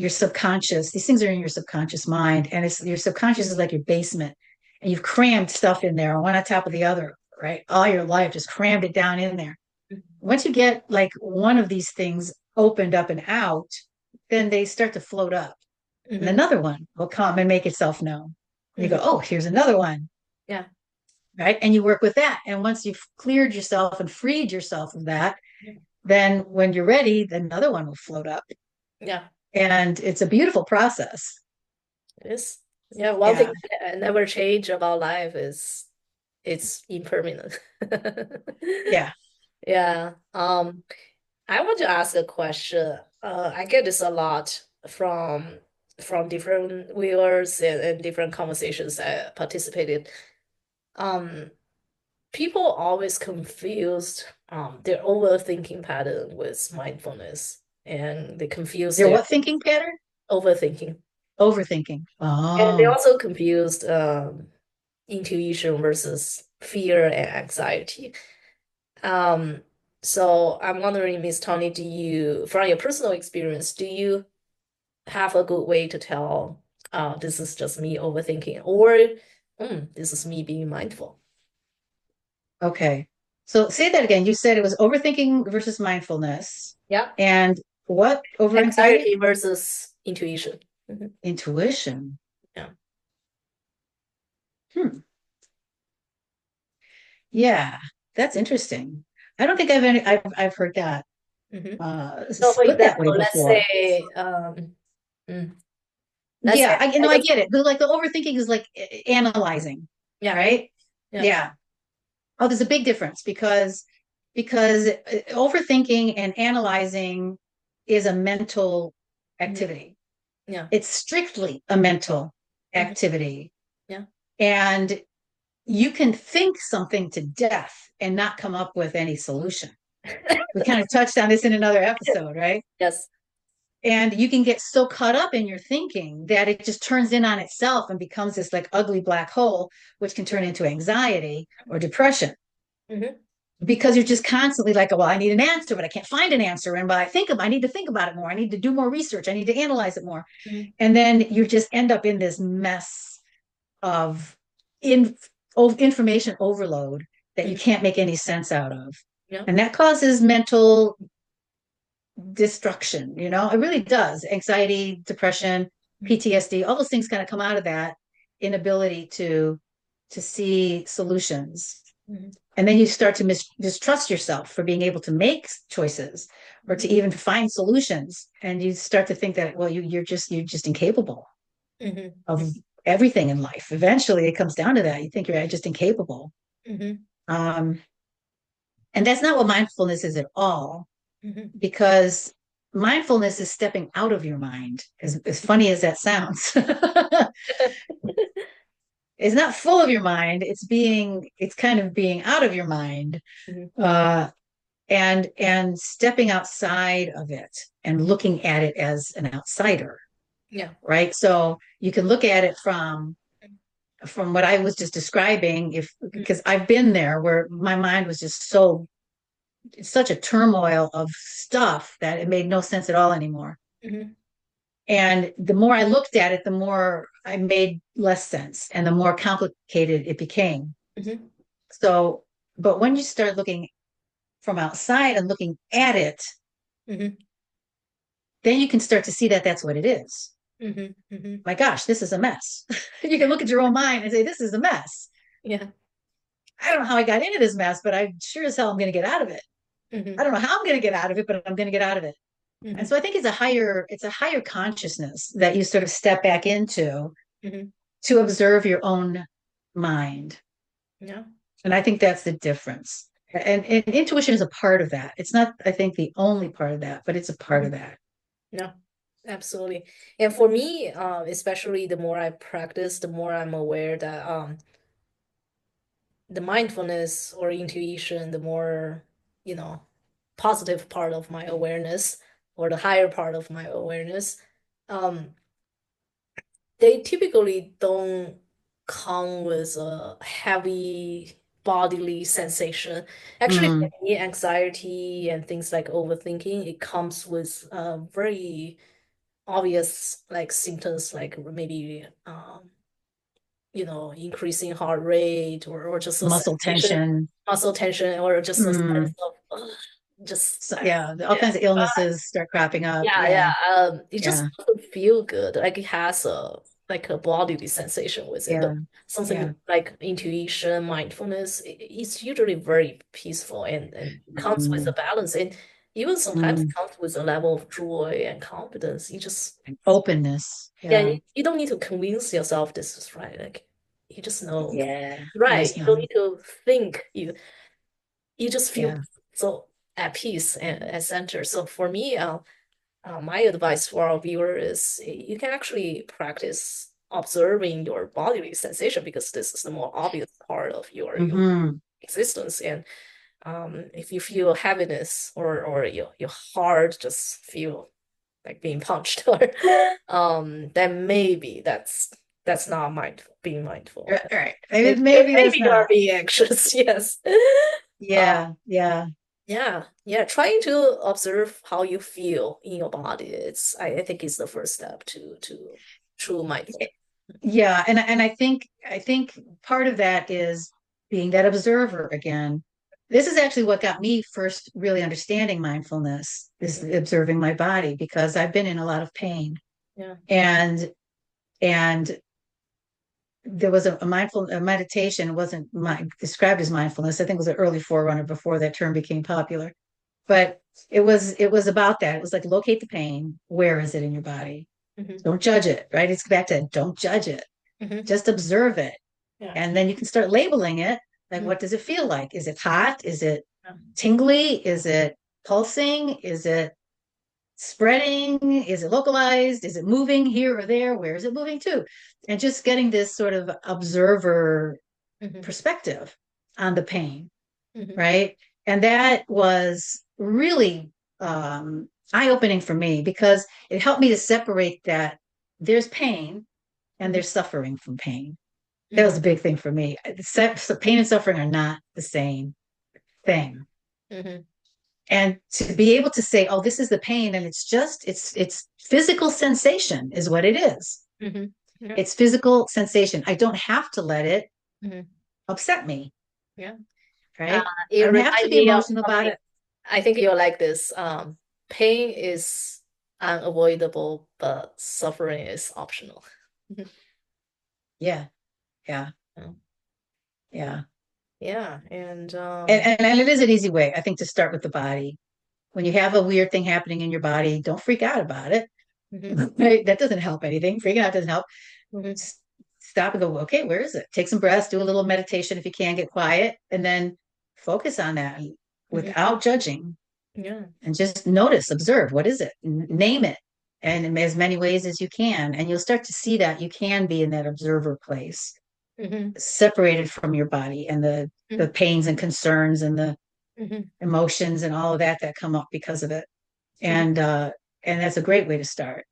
[SPEAKER 1] subconscious. These things are in your subconscious mind, and it's your subconscious is like your basement, and you've crammed stuff in there, one on top of the other, right? All your life, just crammed it down in there. Once you get like one of these things opened up and out, then they start to float up, and
[SPEAKER 2] Hmm.
[SPEAKER 1] another one will come and make itself known. And you go,
[SPEAKER 2] Hmm.
[SPEAKER 1] oh, here's another one,
[SPEAKER 2] Yeah.
[SPEAKER 1] right? And you work with that. And once you've cleared yourself and freed yourself of that, then when you're ready, then another one will float up.
[SPEAKER 2] Yeah.
[SPEAKER 1] And it's a beautiful process.
[SPEAKER 2] It is. Yeah. One thing
[SPEAKER 1] Yeah.
[SPEAKER 2] that never change about life is it's impermanent.
[SPEAKER 1] Yeah.
[SPEAKER 2] Yeah. I want to ask a question. I get this a lot from different viewers and different conversations I participated. Um, People always confused their overthinking pattern with mindfulness, and they confuse
[SPEAKER 1] Your
[SPEAKER 2] their
[SPEAKER 1] what thinking pattern?
[SPEAKER 2] overthinking,
[SPEAKER 1] Overthinking.
[SPEAKER 2] and they
[SPEAKER 1] Oh,
[SPEAKER 2] also confused intuition versus fear and anxiety. Um, so I'm wondering, Miss Tony, from your personal experience, do you have a good way to tell, this is just me overthinking, or this is me being mindful?
[SPEAKER 1] okay. So say that again. You said it was overthinking versus mindfulness.
[SPEAKER 2] Yeah.
[SPEAKER 1] And what over anxiety?
[SPEAKER 2] Anxiety versus intuition. Mhm.
[SPEAKER 1] Intuition.
[SPEAKER 2] Yeah.
[SPEAKER 1] Hmm. Yeah, that's interesting. I don't think I've heard that
[SPEAKER 2] Hmm. So, for
[SPEAKER 1] split that way
[SPEAKER 2] example, let's
[SPEAKER 1] before.
[SPEAKER 2] say, mm, let's say
[SPEAKER 1] Yeah, I
[SPEAKER 2] just,
[SPEAKER 1] get it. But like the overthinking is like analyzing,
[SPEAKER 2] yeah,
[SPEAKER 1] right?
[SPEAKER 2] yeah,
[SPEAKER 1] Yeah. Oh, there's a big difference because overthinking and analyzing is a mental
[SPEAKER 2] hmm,
[SPEAKER 1] activity.
[SPEAKER 2] yeah,
[SPEAKER 1] It's strictly a mental
[SPEAKER 2] hmm,
[SPEAKER 1] activity.
[SPEAKER 2] yeah.
[SPEAKER 1] And you can think something to death and not come up with any solution. We kind of touched on this in another episode, right?
[SPEAKER 2] Yes.
[SPEAKER 1] And you can get so caught up in your thinking that it just turns in on itself and becomes this like ugly black hole, which can turn into anxiety or depression
[SPEAKER 2] Hmm.
[SPEAKER 1] because you're just constantly like, well, I need an answer, but I can't find an answer. And but I need to think about it more. I need to do more research. I need to analyze it more.
[SPEAKER 2] Hmm.
[SPEAKER 1] And then you just end up in this mess of in, of information overload that you
[SPEAKER 2] Hmm.
[SPEAKER 1] can't make any sense out of.
[SPEAKER 2] Yeah.
[SPEAKER 1] And that causes mental destruction, it really does. Anxiety, depression,
[SPEAKER 2] Hmm.
[SPEAKER 1] PTSD, all those things kind of come out of that inability to see solutions.
[SPEAKER 2] Hmm.
[SPEAKER 1] And then you start to distrust yourself for being able to make choices or to even find solutions. And you start to think that, well, you're just incapable
[SPEAKER 2] Hmm.
[SPEAKER 1] of everything in life. Eventually it comes down to that. You think you're just incapable.
[SPEAKER 2] Hmm.
[SPEAKER 1] Um, and that's not what mindfulness is at all,
[SPEAKER 2] Hmm.
[SPEAKER 1] because mindfulness is stepping out of your mind, as funny as that sounds. It's not full of your mind. It's kind of being out of your mind.
[SPEAKER 2] Hmm.
[SPEAKER 1] Uh, and stepping outside of it and looking at it as an outsider,
[SPEAKER 2] Yeah.
[SPEAKER 1] right? So you can look at it from what I was just describing, if because I've been there where my mind was just such a turmoil of stuff that it made no sense at all anymore.
[SPEAKER 2] Hmm.
[SPEAKER 1] And the more I looked at it, the more I made less sense and the more complicated it became.
[SPEAKER 2] Hmm.
[SPEAKER 1] So, but when you start looking from outside and looking at it,
[SPEAKER 2] Hmm.
[SPEAKER 1] then you can start to see that that's what it is.
[SPEAKER 2] Hmm. Hmm.
[SPEAKER 1] My gosh, this is a mess. You can look at your own mind and say, this is a mess.
[SPEAKER 2] Yeah.
[SPEAKER 1] I don't know how I got into this mess, but I sure as hell I'm going to get out of it. I
[SPEAKER 2] Hmm.
[SPEAKER 1] don't know how I'm going to get out of it, but I'm going to get out of it. And
[SPEAKER 2] Hmm.
[SPEAKER 1] so I think it's a higher consciousness that you sort of step back into
[SPEAKER 2] Hmm.
[SPEAKER 1] to observe your own mind.
[SPEAKER 2] Yeah.
[SPEAKER 1] And I think that's the difference. And intuition is a part of that. It's not, I think, the only part of that, but it's a part of
[SPEAKER 2] Mhm.
[SPEAKER 1] that.
[SPEAKER 2] Yeah, absolutely. And for me, especially the more I practice, the more I'm aware that the mindfulness or intuition, the more, you know, positive part of my awareness or the higher part of my awareness, um, they typically don't come with a heavy bodily sensation. Actually,
[SPEAKER 1] Mm,
[SPEAKER 2] for me, anxiety and things like overthinking, it comes with very obvious like symptoms like maybe increasing heart rate or just a
[SPEAKER 1] muscle
[SPEAKER 2] sensation,
[SPEAKER 1] tension.
[SPEAKER 2] muscle tension, or just a sense
[SPEAKER 1] Mm,
[SPEAKER 2] of just
[SPEAKER 1] so, yeah, all
[SPEAKER 2] yeah.
[SPEAKER 1] kinds of illnesses start cropping up.
[SPEAKER 2] Yeah,
[SPEAKER 1] Yeah,
[SPEAKER 2] yeah. It just
[SPEAKER 1] yeah,
[SPEAKER 2] doesn't feel good. Like it has a like a bodily sensation with it.
[SPEAKER 1] yeah,
[SPEAKER 2] But something
[SPEAKER 1] yeah.
[SPEAKER 2] like intuition, mindfulness, it's usually very peaceful and comes with a
[SPEAKER 1] Mm,
[SPEAKER 2] balance. And even sometimes
[SPEAKER 1] mm.
[SPEAKER 2] comes with a level of joy and confidence. You just
[SPEAKER 1] Openness.
[SPEAKER 2] yeah,
[SPEAKER 1] Yeah,
[SPEAKER 2] you don't need to convince yourself this is right. Like you just know.
[SPEAKER 1] yeah. You
[SPEAKER 2] Right.
[SPEAKER 1] just
[SPEAKER 2] You don't
[SPEAKER 1] know.
[SPEAKER 2] need to think. You just feel
[SPEAKER 1] Yeah.
[SPEAKER 2] so at peace and at center. So for me, my advice for our viewer is you can actually practice observing your bodily sensation because this is the more obvious part of your
[SPEAKER 1] Hmm.
[SPEAKER 2] existence. And if you feel heaviness or your heart just feel like being punched, or then maybe that's not being mindful.
[SPEAKER 1] Right, right.
[SPEAKER 2] Maybe,
[SPEAKER 1] Maybe
[SPEAKER 2] maybe
[SPEAKER 1] that's
[SPEAKER 2] you are
[SPEAKER 1] not.
[SPEAKER 2] being anxious. Yes. Uh,
[SPEAKER 1] Yeah, yeah,
[SPEAKER 2] yeah, yeah. Trying to observe how you feel in your body. I think is the first step to true mindfulness.
[SPEAKER 1] yeah. And I think part of that is being that observer again. This is actually what got me first really understanding mindfulness, is observing my body, because I've been in a lot of pain.
[SPEAKER 2] Yeah.
[SPEAKER 1] And and there was a meditation, it wasn't described as mindfulness. I think it was an early forerunner before that term became popular. But it was about that. It was like, locate the pain. Where is it in your body?
[SPEAKER 2] Hmm.
[SPEAKER 1] Don't judge it, right? It's back to, don't judge it.
[SPEAKER 2] Hmm.
[SPEAKER 1] Just observe it.
[SPEAKER 2] Yeah.
[SPEAKER 1] And then you can start labeling it. Like,
[SPEAKER 2] Mhm.
[SPEAKER 1] what does it feel like? Is it hot? Is it
[SPEAKER 2] Yeah.
[SPEAKER 1] tingly? Is it pulsing? Is it spreading? Is it localized? Is it moving here or there? Where is it moving to? And just getting this sort of observer
[SPEAKER 2] Mhm.
[SPEAKER 1] perspective on the pain,
[SPEAKER 2] Mhm.
[SPEAKER 1] right? And that was really eye-opening for me, because it helped me to separate that there's pain and
[SPEAKER 2] Mhm.
[SPEAKER 1] there's suffering from pain. That was
[SPEAKER 2] Mhm.
[SPEAKER 1] a big thing for me. Pain and suffering are not the same thing.
[SPEAKER 2] Mhm.
[SPEAKER 1] And to be able to say, oh, this is the pain, and it's physical sensation is what it is.
[SPEAKER 2] Mhm. Yeah.
[SPEAKER 1] It's physical sensation. I don't have to let it
[SPEAKER 2] Mhm.
[SPEAKER 1] upset me,
[SPEAKER 2] Yeah.
[SPEAKER 1] right?
[SPEAKER 2] It
[SPEAKER 1] I don't have to
[SPEAKER 2] reminds
[SPEAKER 1] be
[SPEAKER 2] me of
[SPEAKER 1] emotional about
[SPEAKER 2] something.
[SPEAKER 1] it.
[SPEAKER 2] I think you're like this. Pain is unavoidable, but suffering is optional.
[SPEAKER 1] Yeah, yeah,
[SPEAKER 2] Yeah.
[SPEAKER 1] yeah.
[SPEAKER 2] Yeah, and
[SPEAKER 1] And it is an easy way, I think, to start with the body. When you have a weird thing happening in your body, don't freak out about it.
[SPEAKER 2] mhm.
[SPEAKER 1] Right? That doesn't help anything. Freaking out doesn't help.
[SPEAKER 2] Mhm.
[SPEAKER 1] Stop and go, okay, where is it? Take some breaths, do a little meditation if you can, get quiet, and then focus on that
[SPEAKER 2] Mhm.
[SPEAKER 1] without judging,
[SPEAKER 2] Yeah.
[SPEAKER 1] and just notice, observe, what is it? Name it, and in as many ways as you can. And you'll start to see that you can be in that observer place,
[SPEAKER 2] Mhm.
[SPEAKER 1] separated from your body and the
[SPEAKER 2] Mhm.
[SPEAKER 1] pains and concerns and the
[SPEAKER 2] Mhm.
[SPEAKER 1] emotions and all of that come up because of it.
[SPEAKER 2] Mhm.
[SPEAKER 1] And that's a great way to start.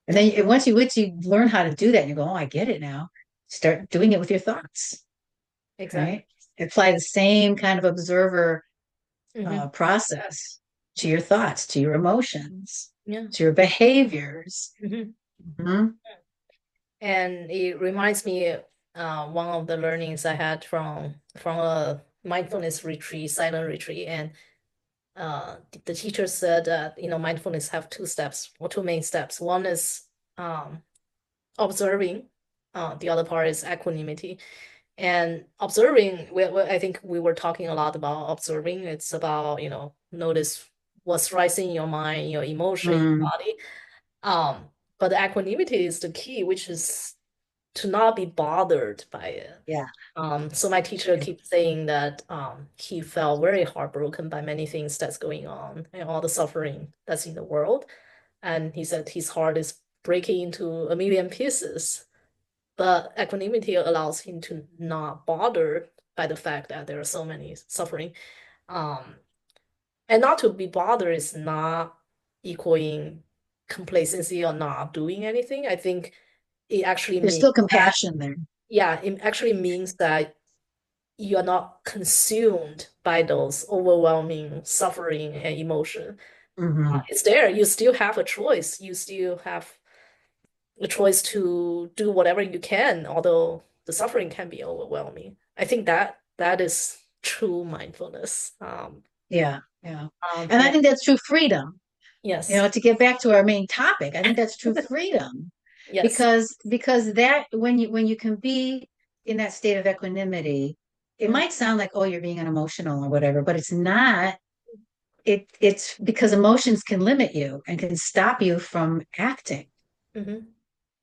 [SPEAKER 1] And
[SPEAKER 2] Yeah,
[SPEAKER 1] then once you learn how to do that, and you go, oh, I get it now. Start doing it with your thoughts,
[SPEAKER 2] exactly.
[SPEAKER 1] right? Apply the same kind of observer
[SPEAKER 2] Mhm.
[SPEAKER 1] process to your thoughts, to your emotions,
[SPEAKER 2] Yeah.
[SPEAKER 1] to your behaviors.
[SPEAKER 2] Mhm.
[SPEAKER 1] Mhm.
[SPEAKER 2] And it reminds me, one of the learnings I had from a mindfulness retreat, silent retreat, and the teacher said that mindfulness have two steps or two main steps. One is um, observing, the other part is equanimity. And observing, I think we were talking a lot about observing. It's about notice what's rising in your mind, your emotion, your
[SPEAKER 1] Mm,
[SPEAKER 2] body. But the equanimity is the key, which is to not be bothered by it.
[SPEAKER 1] Yeah.
[SPEAKER 2] So my teacher keeps saying that he felt very heartbroken by many things that's going on and all the suffering that's in the world. And he said his heart is breaking into a million pieces. But equanimity allows him to not bother by the fact that there are so many suffering. Um, and not to be bothered is not equaling complacency or not doing anything. I think it actually
[SPEAKER 1] There's
[SPEAKER 2] means
[SPEAKER 1] still
[SPEAKER 2] that,
[SPEAKER 1] compassion there.
[SPEAKER 2] yeah, it actually means that you are not consumed by those overwhelming suffering and emotion.
[SPEAKER 1] Hmm.
[SPEAKER 2] It's there. You still have a choice. You still have a choice to do whatever you can, although the suffering can be overwhelming. I think that is true mindfulness.
[SPEAKER 1] Yeah, yeah. And I
[SPEAKER 2] And
[SPEAKER 1] think that's true freedom.
[SPEAKER 2] yes,
[SPEAKER 1] To get back to our main topic, I think that's true freedom
[SPEAKER 2] yes,
[SPEAKER 1] because that when you can be in that state of equanimity, it
[SPEAKER 2] mm,
[SPEAKER 1] might sound like, oh, you're being unemotional or whatever, but it's not. It's because emotions can limit you and can stop you from acting
[SPEAKER 2] hmm,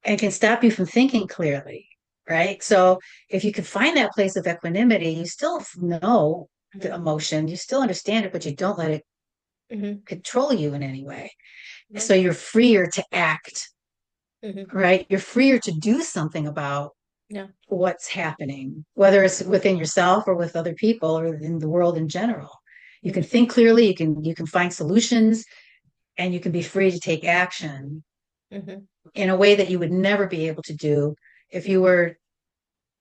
[SPEAKER 1] and can stop you from thinking clearly, right? So if you can find that place of equanimity, you still know the
[SPEAKER 2] hmm,
[SPEAKER 1] emotion, you still understand it, but you don't let it
[SPEAKER 2] hmm,
[SPEAKER 1] control you in any way.
[SPEAKER 2] yeah,
[SPEAKER 1] So you're freer to act,
[SPEAKER 2] hmm,
[SPEAKER 1] right? You're freer to do something about
[SPEAKER 2] yeah,
[SPEAKER 1] what's happening, whether it's within yourself or with other people or in the world in general. You can
[SPEAKER 2] hmm,
[SPEAKER 1] think clearly, you can find solutions, and you can be free to take action
[SPEAKER 2] hmm,
[SPEAKER 1] in a way that you would never be able to do if you were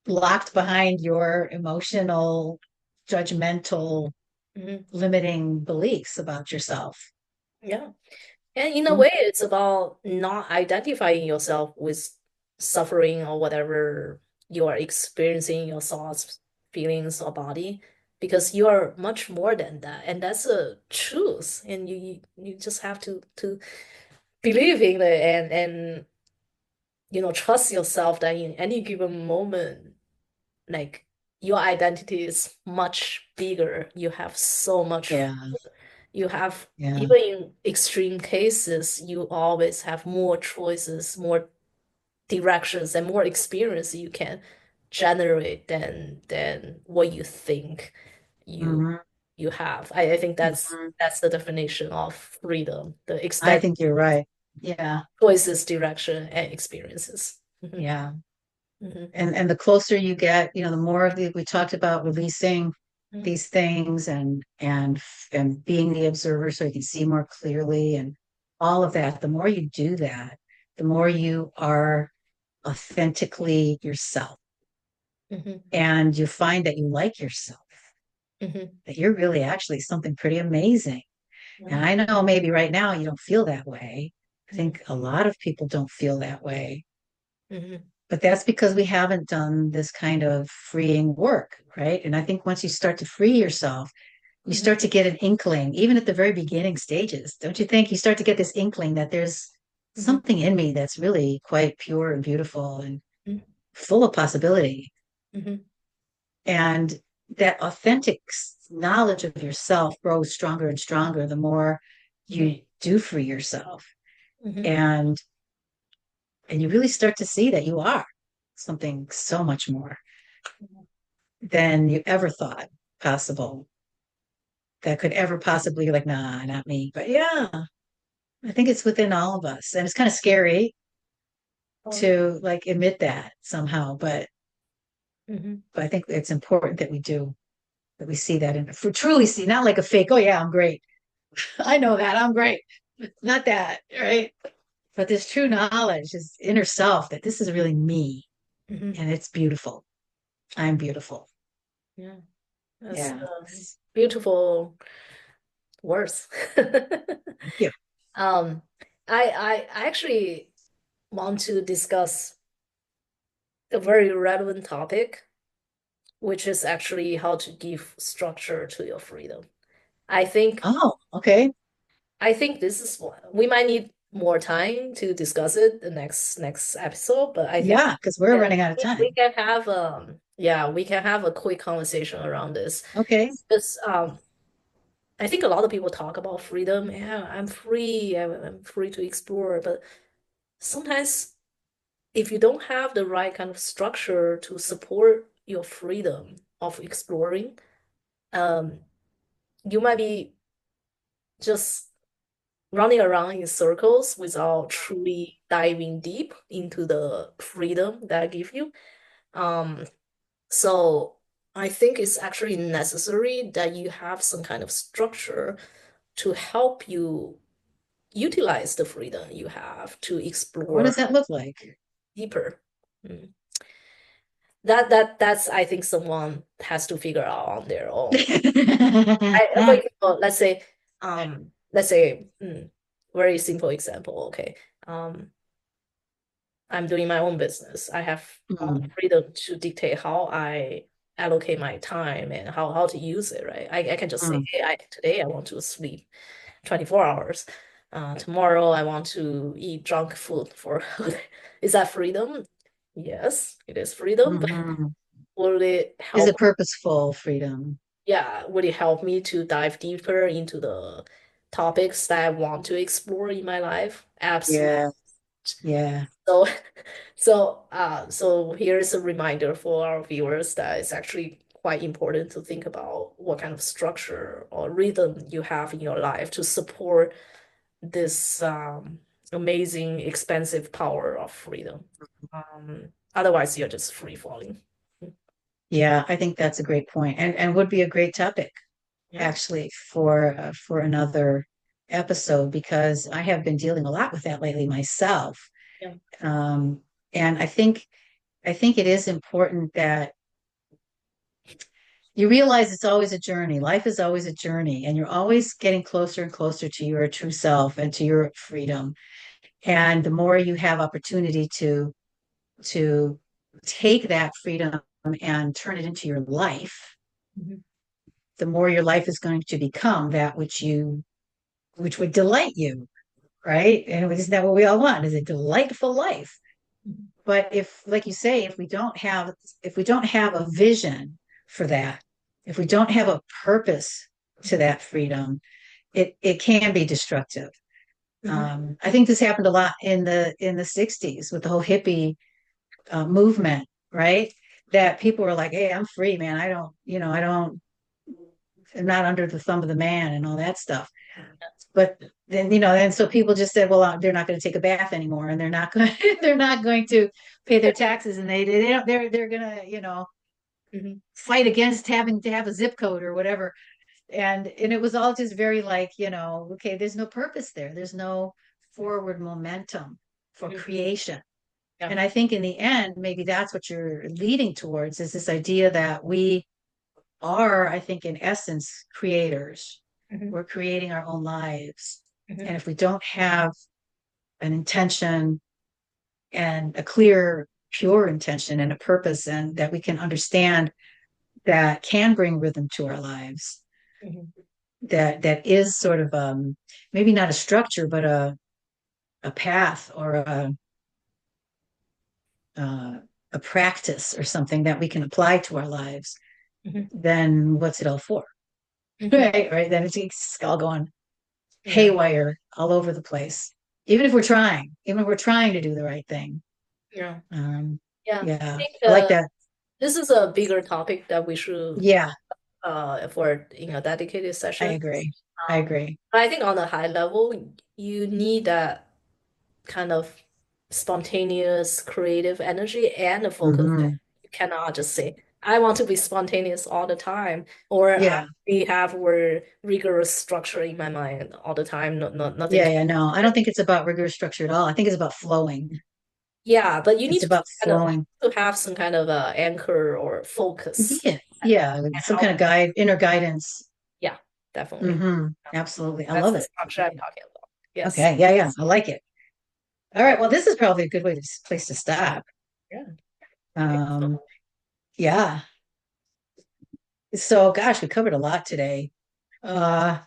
[SPEAKER 1] locked behind your emotional, judgmental,
[SPEAKER 2] hmm,
[SPEAKER 1] limiting beliefs about yourself.
[SPEAKER 2] yeah. And in a way, it's about not identifying yourself with suffering or whatever you are experiencing, your thoughts, feelings, or body, because you are much more than that, and that's a truth. And you just have to believe in it and trust yourself that in any given moment, like your identity is much bigger. You have so much.
[SPEAKER 1] Yeah,
[SPEAKER 2] You have,
[SPEAKER 1] yeah.
[SPEAKER 2] even in extreme cases, you always have more choices, more directions, and more experience you can generate than what you think you
[SPEAKER 1] Hmm.
[SPEAKER 2] you have. I think that's
[SPEAKER 1] Hmm.
[SPEAKER 2] that's the definition of freedom, the
[SPEAKER 1] I
[SPEAKER 2] extent
[SPEAKER 1] think you're right. Yeah,
[SPEAKER 2] choices, direction, and experiences. Hmm.
[SPEAKER 1] yeah.
[SPEAKER 2] Hmm.
[SPEAKER 1] And the closer you get, the more of we talked about releasing
[SPEAKER 2] Hmm.
[SPEAKER 1] these things and being the observer so you can see more clearly and all of that. The more you do that, the more you are authentically yourself,
[SPEAKER 2] Hmm.
[SPEAKER 1] and you find that you like yourself,
[SPEAKER 2] Hmm.
[SPEAKER 1] that you're really actually something pretty amazing.
[SPEAKER 2] Yeah.
[SPEAKER 1] And I know maybe right now you don't feel that way. I
[SPEAKER 2] Hmm.
[SPEAKER 1] think a lot of people don't feel that way.
[SPEAKER 2] Hmm.
[SPEAKER 1] But that's because we haven't done this kind of freeing work, right? And I think once you start to free yourself, you
[SPEAKER 2] Hmm.
[SPEAKER 1] start to get an inkling, even at the very beginning stages. Don't you think? You start to get this inkling that there's
[SPEAKER 2] Hmm.
[SPEAKER 1] something in me that's really quite pure and beautiful and full of possibility.
[SPEAKER 2] Hmm.
[SPEAKER 1] And that authentic knowledge of yourself grows stronger and stronger the more
[SPEAKER 2] Hmm.
[SPEAKER 1] you do free yourself.
[SPEAKER 2] Hmm.
[SPEAKER 1] And you really start to see that you are something so much more than you ever thought possible, that could ever possibly like, nah, not me. But yeah, I think it's within all of us. And it's kind of scary to like admit that somehow,
[SPEAKER 2] Hmm.
[SPEAKER 1] but I think it's important that we do, that we see that and for truly see, not like a fake, oh yeah, I'm great. I know that I'm great. Not that, right? But this true knowledge, this inner self, that this is really me
[SPEAKER 2] Hmm.
[SPEAKER 1] and it's beautiful. I'm beautiful.
[SPEAKER 2] Yeah, that's
[SPEAKER 1] Yeah.
[SPEAKER 2] beautiful words.
[SPEAKER 1] Thank you.
[SPEAKER 2] Um, I actually want to discuss a very relevant topic, which is actually how to give structure to your freedom. I think
[SPEAKER 1] Oh, okay.
[SPEAKER 2] I think this is one we might need more time to discuss it the next episode, but I think
[SPEAKER 1] Yeah, because we're
[SPEAKER 2] yeah,
[SPEAKER 1] running out of
[SPEAKER 2] we
[SPEAKER 1] time.
[SPEAKER 2] can have yeah, we can have a quick conversation around this.
[SPEAKER 1] Okay.
[SPEAKER 2] Because I think a lot of people talk about freedom. Yeah, I'm free. I'm free to explore. But sometimes if you don't have the right kind of structure to support your freedom of exploring, um, you might be just running around in circles without truly diving deep into the freedom that I give you. Um, so I think it's actually necessary that you have some kind of structure to help you utilize the freedom you have to
[SPEAKER 1] What
[SPEAKER 2] explore
[SPEAKER 1] does that look like?
[SPEAKER 2] deeper. Mm. That's I think someone has to figure out on their own. For example, let's say, very simple example. Okay, um, I'm doing my own business. I have all the
[SPEAKER 1] Mm,
[SPEAKER 2] freedom to dictate how I allocate my time and how to use it, right? I can just say,
[SPEAKER 1] mm,
[SPEAKER 2] hey, today I want to sleep 24 hours. Tomorrow I want to eat junk food for is that freedom? Yes, it is freedom, but
[SPEAKER 1] mhm.
[SPEAKER 2] will it
[SPEAKER 1] Is
[SPEAKER 2] help?
[SPEAKER 1] it purposeful freedom?
[SPEAKER 2] Yeah, would it help me to dive deeper into the topics that I want to explore in my life? Absolutely.
[SPEAKER 1] Yeah, yeah.
[SPEAKER 2] So, so here's a reminder for our viewers that it's actually quite important to think about what kind of structure or rhythm you have in your life to support this amazing, expansive power of freedom. Otherwise, you're just free falling.
[SPEAKER 1] Yeah, I think that's a great point, and would be a great topic
[SPEAKER 2] Yeah,
[SPEAKER 1] actually for another episode because I have been dealing a lot with that lately myself.
[SPEAKER 2] yeah.
[SPEAKER 1] Um, and I think it is important that you realize it's always a journey. Life is always a journey, and you're always getting closer and closer to your true self and to your freedom. And the more you have opportunity to take that freedom and turn it into your life,
[SPEAKER 2] Mhm.
[SPEAKER 1] the more your life is going to become that which would delight you, right? And isn't that what we all want? Is a delightful life.
[SPEAKER 2] Mhm.
[SPEAKER 1] But if, like you say, if we don't have a vision for that, if we don't have a purpose to
[SPEAKER 2] Mhm.
[SPEAKER 1] that freedom, it can be destructive.
[SPEAKER 2] Mhm.
[SPEAKER 1] I think this happened a lot in the 60s with the whole hippie movement, right? That people were like, "Hey, I'm free, man. I'm not under the thumb of the man and all that stuff." But then, and so people just said, "Well, they're not going to take a bath anymore, and they're not going, they're not going to pay their taxes, and they don't, they're going to,
[SPEAKER 2] Mhm.
[SPEAKER 1] fight against having to have a zip code or whatever." And it was all just very like, okay, there's no purpose there. There's no forward momentum for
[SPEAKER 2] Mhm.
[SPEAKER 1] creation.
[SPEAKER 2] Yeah.
[SPEAKER 1] And I think in the end, maybe that's what you're leading towards is this idea that we are, I think, in essence, creators.
[SPEAKER 2] Mhm.
[SPEAKER 1] We're creating our own lives.
[SPEAKER 2] Mhm.
[SPEAKER 1] And if we don't have an intention and a clear, pure intention and a purpose, and that we can understand that can bring rhythm to our lives,
[SPEAKER 2] Mhm.
[SPEAKER 1] that is sort of maybe not a structure, but a path or uh, a practice or something that we can apply to our lives,
[SPEAKER 2] Mhm.
[SPEAKER 1] then what's it all for?
[SPEAKER 2] Mhm.
[SPEAKER 1] Right. Then it's all going
[SPEAKER 2] Yeah.
[SPEAKER 1] haywire all over the place. Even if we're trying to do the right thing.
[SPEAKER 2] Yeah.
[SPEAKER 1] Um,
[SPEAKER 2] Yeah. I
[SPEAKER 1] yeah,
[SPEAKER 2] think
[SPEAKER 1] I like that.
[SPEAKER 2] this is a bigger topic that we should
[SPEAKER 1] Yeah,
[SPEAKER 2] for in a dedicated
[SPEAKER 1] I
[SPEAKER 2] session.
[SPEAKER 1] agree. I
[SPEAKER 2] Um,
[SPEAKER 1] agree.
[SPEAKER 2] but I think on a high level, you need that kind of spontaneous creative energy and a focus.
[SPEAKER 1] Hmm.
[SPEAKER 2] You cannot just say, I want to be spontaneous all the time, or
[SPEAKER 1] Yeah,
[SPEAKER 2] we have a rigorous structure in my mind all the time. Nothing.
[SPEAKER 1] yeah, yeah. No, I don't think it's about rigorous structure at all. I think it's about flowing.
[SPEAKER 2] Yeah, but you need
[SPEAKER 1] It's
[SPEAKER 2] to
[SPEAKER 1] about
[SPEAKER 2] kind of
[SPEAKER 1] flowing.
[SPEAKER 2] to have some kind of anchor or focus.
[SPEAKER 1] Yeah, yeah.
[SPEAKER 2] And
[SPEAKER 1] Some
[SPEAKER 2] how,
[SPEAKER 1] kind of inner guidance.
[SPEAKER 2] yeah, definitely.
[SPEAKER 1] Hmm. Absolutely. I
[SPEAKER 2] That's
[SPEAKER 1] love
[SPEAKER 2] the
[SPEAKER 1] it.
[SPEAKER 2] structure I'm talking about. Yes.
[SPEAKER 1] Okay. Yeah, yeah. I like it. All right. Well, this is probably a good place to stop.
[SPEAKER 2] Yeah. I think so.
[SPEAKER 1] Um, yeah. So, gosh, we covered a lot today uh,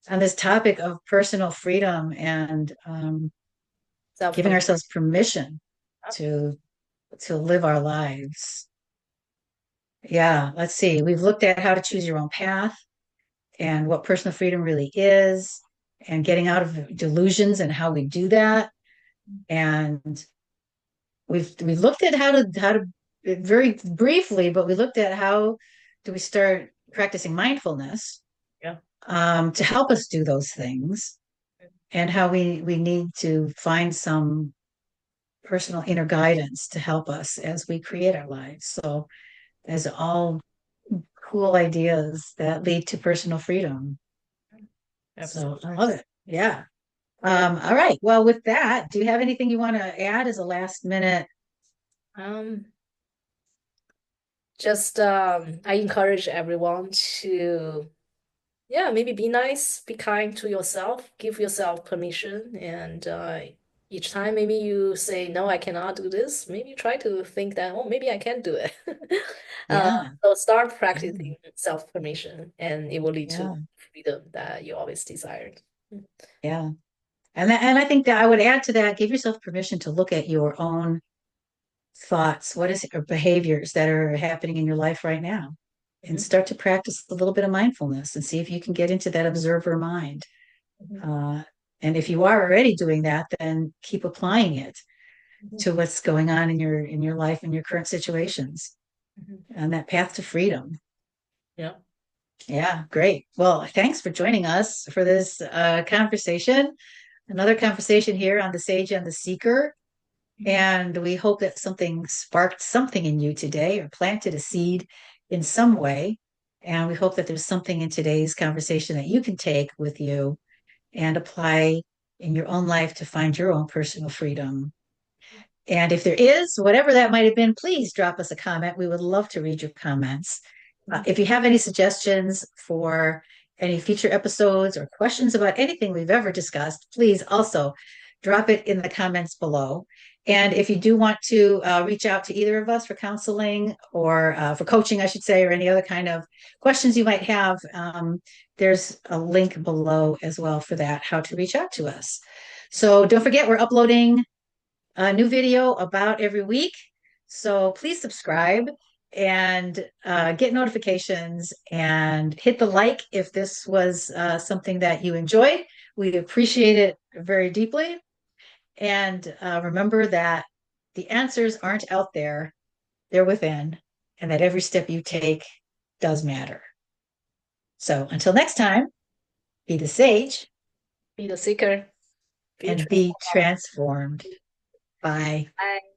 [SPEAKER 1] on this topic of personal freedom and giving
[SPEAKER 2] Self-compassion.
[SPEAKER 1] ourselves permission to to live our lives. Yeah. Let's see. We've looked at how to choose your own path and what personal freedom really is, and getting out of delusions and how we do that, and we looked at how to very briefly, but we looked at how do we start practicing mindfulness
[SPEAKER 2] Yeah.
[SPEAKER 1] to help us do those things, and how we need to find some personal inner guidance to help us as we create our lives. So there's all cool ideas that lead to personal freedom. So
[SPEAKER 2] Absolutely.
[SPEAKER 1] I love it. Yeah. All right. Well, with that, do you have anything you want to add as a last minute?
[SPEAKER 2] Um, just I encourage everyone to, yeah, maybe be nice, be kind to yourself, give yourself permission, and each time maybe you say, no, I cannot do this, maybe try to think that, oh, maybe I can do it.
[SPEAKER 1] Yeah.
[SPEAKER 2] So start
[SPEAKER 1] Yeah.
[SPEAKER 2] practicing self-permission, and it will lead to
[SPEAKER 1] Yeah.
[SPEAKER 2] freedom that you always desired.
[SPEAKER 1] Yeah. And I think that I would add to that, give yourself permission to look at your own thoughts, what is or behaviors that are happening in your life right now, and
[SPEAKER 2] Mhm,
[SPEAKER 1] start to practice a little bit of mindfulness and see if you can get into that observer mind.
[SPEAKER 2] mhm,
[SPEAKER 1] Uh, and if you are already doing that, then keep applying it
[SPEAKER 2] mhm,
[SPEAKER 1] to what's going on in your life and your current situations
[SPEAKER 2] mhm.
[SPEAKER 1] on that path to freedom.
[SPEAKER 2] Yeah.
[SPEAKER 1] Yeah, great. Well, thanks for joining us for this conversation. Another conversation here on the Sage and the Seeker.
[SPEAKER 2] Mhm,
[SPEAKER 1] And we hope that something sparked something in you today or planted a seed in some way. And we hope that there's something in today's conversation that you can take with you and apply in your own life to find your own personal freedom. And if there is, whatever that might have been, please drop us a comment. We would love to read your comments.
[SPEAKER 2] mhm.
[SPEAKER 1] If you have any suggestions for any future episodes or questions about anything we've ever discussed, please also drop it in the comments below. And if you do want to reach out to either of us for counseling or for coaching, I should say, or any other kind of questions you might have, there's a link below as well for that, how to reach out to us. So don't forget, we're uploading a new video about every week. So please subscribe and get notifications and hit the like if this was something that you enjoyed. We appreciate it very deeply. And remember that the answers aren't out there, they're within, and that every step you take does matter. So until next time, be the sage
[SPEAKER 2] Be the seeker, be
[SPEAKER 1] and be
[SPEAKER 2] transformed.
[SPEAKER 1] transformed. Bye.
[SPEAKER 2] Bye.